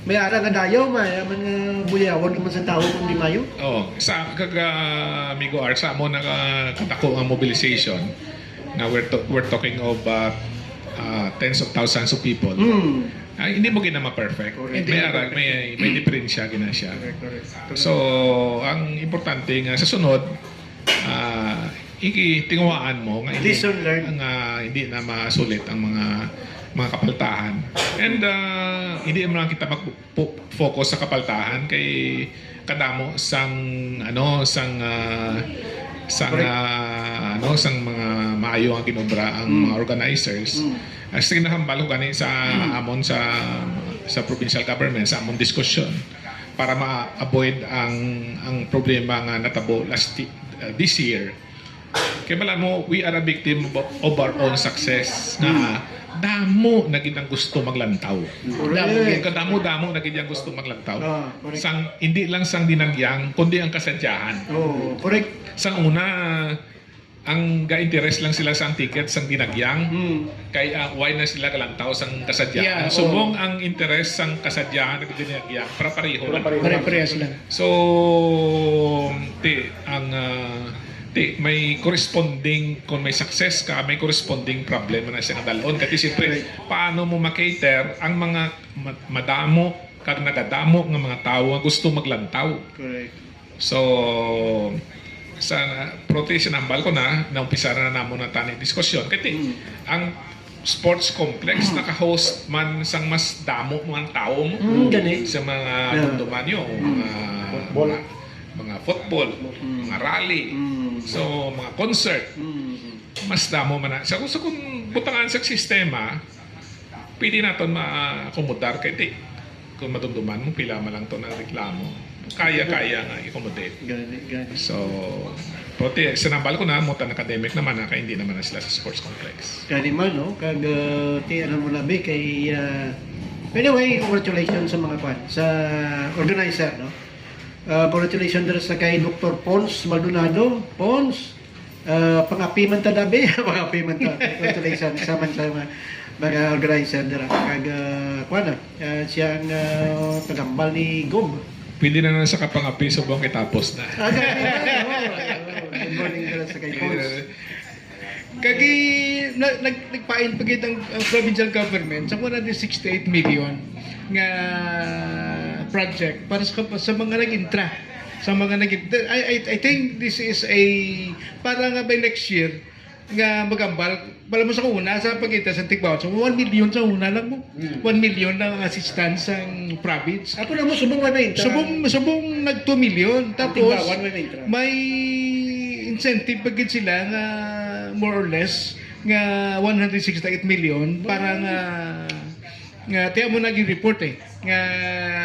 May ara nga dayaw, may man buyawon naman sa tao kung di mayo. Oh, sa amigo Art, sa mo nakatako ang mobilization. Now we're talking of tens of thousands of people. Hindi mo ginama perfect. May diferensya gina siya. So, ang importante nga sa sunod, ikitingwaan mo nga Lesson learned. hindi na masulit ang mga kapaltahan. And hindi mo lang kita mag-focus sa kapaltahan kay kadamo sang mga maayo ang kinobra ang mga organizers. As kinahambal ko gani sa amon sa provincial government sa amon diskusyon para ma-avoid ang problema nga natabo this year. Kaya pala mo, we are a victim of our own success na damo na ang gusto maglantaw. Kadamo na ang gusto maglantaw. Hindi lang sang dinagyang, kundi ang kasadyahan. Oh, correct. Sang una, ang ga-interest lang sila sa ticket sang dinagyang, kaya why na sila kalantaw sang kasadyahan. Subong ang interest sang kasadyahan ng dinagyang, para pareho lang. Pare-parehas lang. So, may corresponding, kung may success ka, may corresponding problem na siya dalon. Kasi siyempre, paano mo makater ang mga madamo, kag nagadamo ng mga tao ang gusto maglantaw. Correct. So, sa protection nambal ko naumpisa na namo na tani diskusyon. Kasi ang sports complex naka-host man sang mas damo mga tao mo sa mga dunduman yung mga football, mga rally, so mga concert, mas damo man na. So kung butangan sa sistema, pwede natin ma-accommodar kay kung madumduman mo, pila man lang to na reklamo. Kaya nga i-accommodate. Gani. So, prote, sinambal ko na, mutan academic naman kaya hindi naman na sila sa sports complex. Gani man, no? Kag, ano mo labi kay... anyway, congratulations sa mga kwan, sa organizer, no? Congratulations din sa kay Dr. Pons Maldonado. Pons, pangapi man tadabi. Pangapi man ta. Congratulations sa mga organizer din. Kag, kwan siya ang tagambal ni Gob. Pwede na sa kapangapi sa buong kitapos na. Good morning din sa kay Pons. Kagi nagpain pagit ang provincial government sa 168 million nga project para sa mga nag-intra I think this is a para nga by next year nga magambal pala mo sa una sa pagkita sa Tigbao so 1 million sa una lang mo 1 million na assistance ang province Ako na mo subong may subong nag 2 million tapos Tigbawan may incentive pagkit sila nga more or less nga 168 million para nga tiya mo naging report nga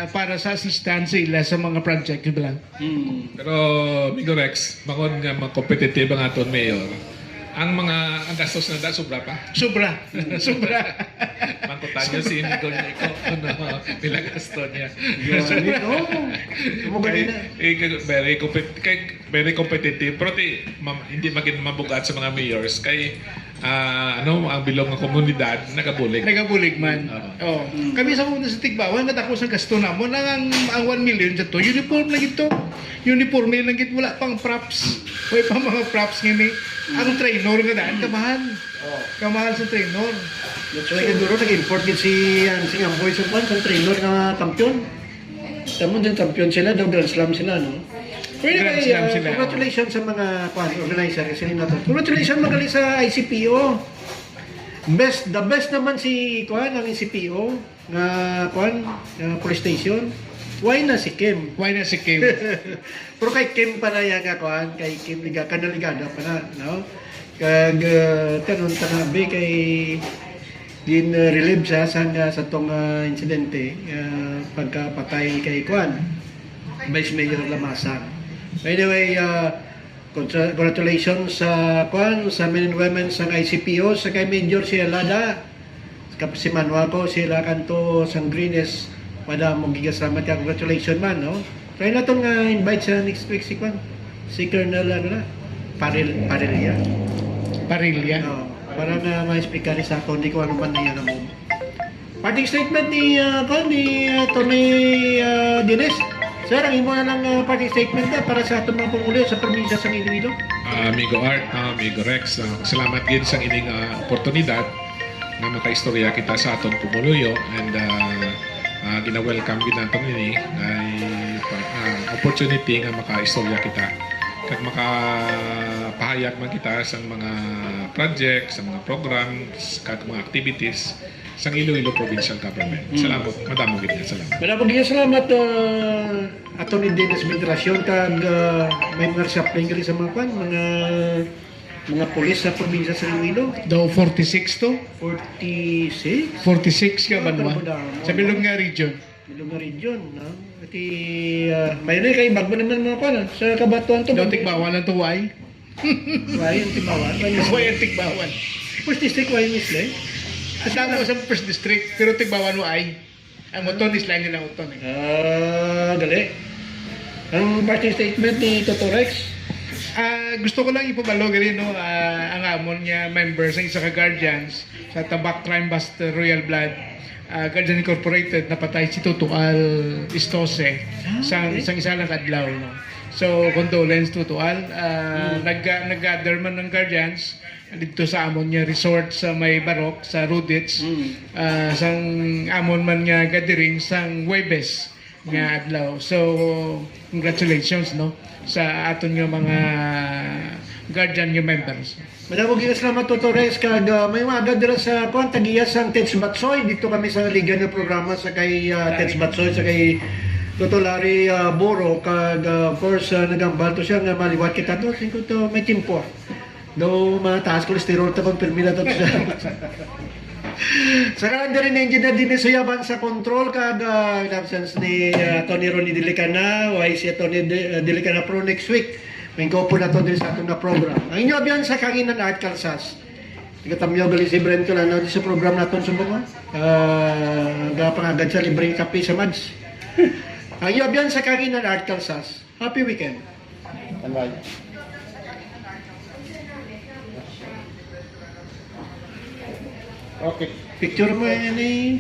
para sa assistance sila sa mga project yun lang. Pero Migo Rex, bangod nga mga competitive ang aton mayor, ang gastos na sobra pa. Sobra. Mangkutan niyo si Migo niya pila gasto niya. Very competitive. Pero hindi maging mabugat sa mga mayors kay ang bilog ng komunidad nagabulig man. Kami sa una sa Tigbawan natako sa gasto namo nang ang 1 million sa to uniform lang ito. Uniform lang git wala pang props. Way pa mga props ngini. Ang trainer nga daan kamahal. Kamahal sa trainer. That's why siguro nag-import din si Amboy sa trainer nga kampiyon. Tamo din kampiyon sila, daw Grand Slam sila, no? Grand Slam sila. Congratulations sa mga organizer kasi nato. Congratulations magaling sa ICPO. The best naman si ang ICPO nga police station. Why na si Kim? Pero kay Kim pa na yan kay Kim kanaligada pa na, no? Kag tanong tanabi kay din relieve siya sa tong insidente pagkapatay kay Vice Mayor Lamasan. Anyway, congratulations sa men and women sa ICPO, sa kay Major si Alada, si Manuel ko, sila kanto sang Greenes, pada mong gigasalamat ka, congratulations man, no? Try na itong invite sa next week si Colonel, Parilya. Parilya. Para na ma-speaker sa ako, hindi ko ano man na yan mo. Parting statement ni Tony Dines. Sir, ang imo na lang parting statement na para sa atong mga Pangulo sa probinsya sa Iloilo. Amigo Art, Amigo Rex, salamat din sa ining oportunidad na makaistorya kita sa aton Pumuluyo and gina-welcome din nato nini ay opportunity nga makaistorya kita kag makapahayag man kita sa mga projects, sa mga programs, kag mga activities sa Iloilo Provincial Government. Salamat, madamo gid salamat. Maraming salamat ato ni Dennis Migrasyon kag may mga supplying gali sa mga mga pulis sa probinsya sa Iloilo. Daw 46 to? 46? 46 ka ba naman? Sa Bilog nga region. Bilog nga region, no? Ati, may na kay bagbo naman mga kanan sa kabatuan to. Daw tikbawan lang to, why? Why yung tibawan? Why ang tikbawan? First district, why misle? At ako sa first district, pero tikbawan mo ay. Ang uton is line nilang uton eh. Gali. Ang parting statement ni Toto Rex, Gusto ko lang ipabalo rin no, ang amon niya members ng isa ka guardians sa Tabak Crime Buster Royal Blood Guardian Incorporated napatay si Tutual Istose sang isa lang adlaw no. So condolence Tutual nag-gather man ng guardians dito sa amon niya resort sa may Barok sa Rudits sang amon man nga gathering sang Huwebes nga adlaw. So congratulations no sa aton nga mga guardian nga members. madamo gyud salamat Toto Rex kag may mga dira sa Tagiya sang Teds Batsoy dito kami sa liga nga programa sa kay Teds Batsoy sa kay Toto Larry Boro kag of course nagambal to siya nga maliwat kita to singko to may timpo. Do mataas cholesterol ta pag permila to sa Saka rin engineer din sa yaban sa control kag in absence ni Tony Ronnie Dilicana o ay si Tony Dilicana Pro next week. May po na to din sa atong na program. Ang inyo abiyan sa Kanginan Art Calsas. Tigatamyo gali si Brento lang na sa program naton sa mga. Gapangagad sa libreng kape sa Mads. Ang inyo abiyan sa Kanginan Art Calsas. Happy weekend. Bye. Okay. Picture mo yan eh.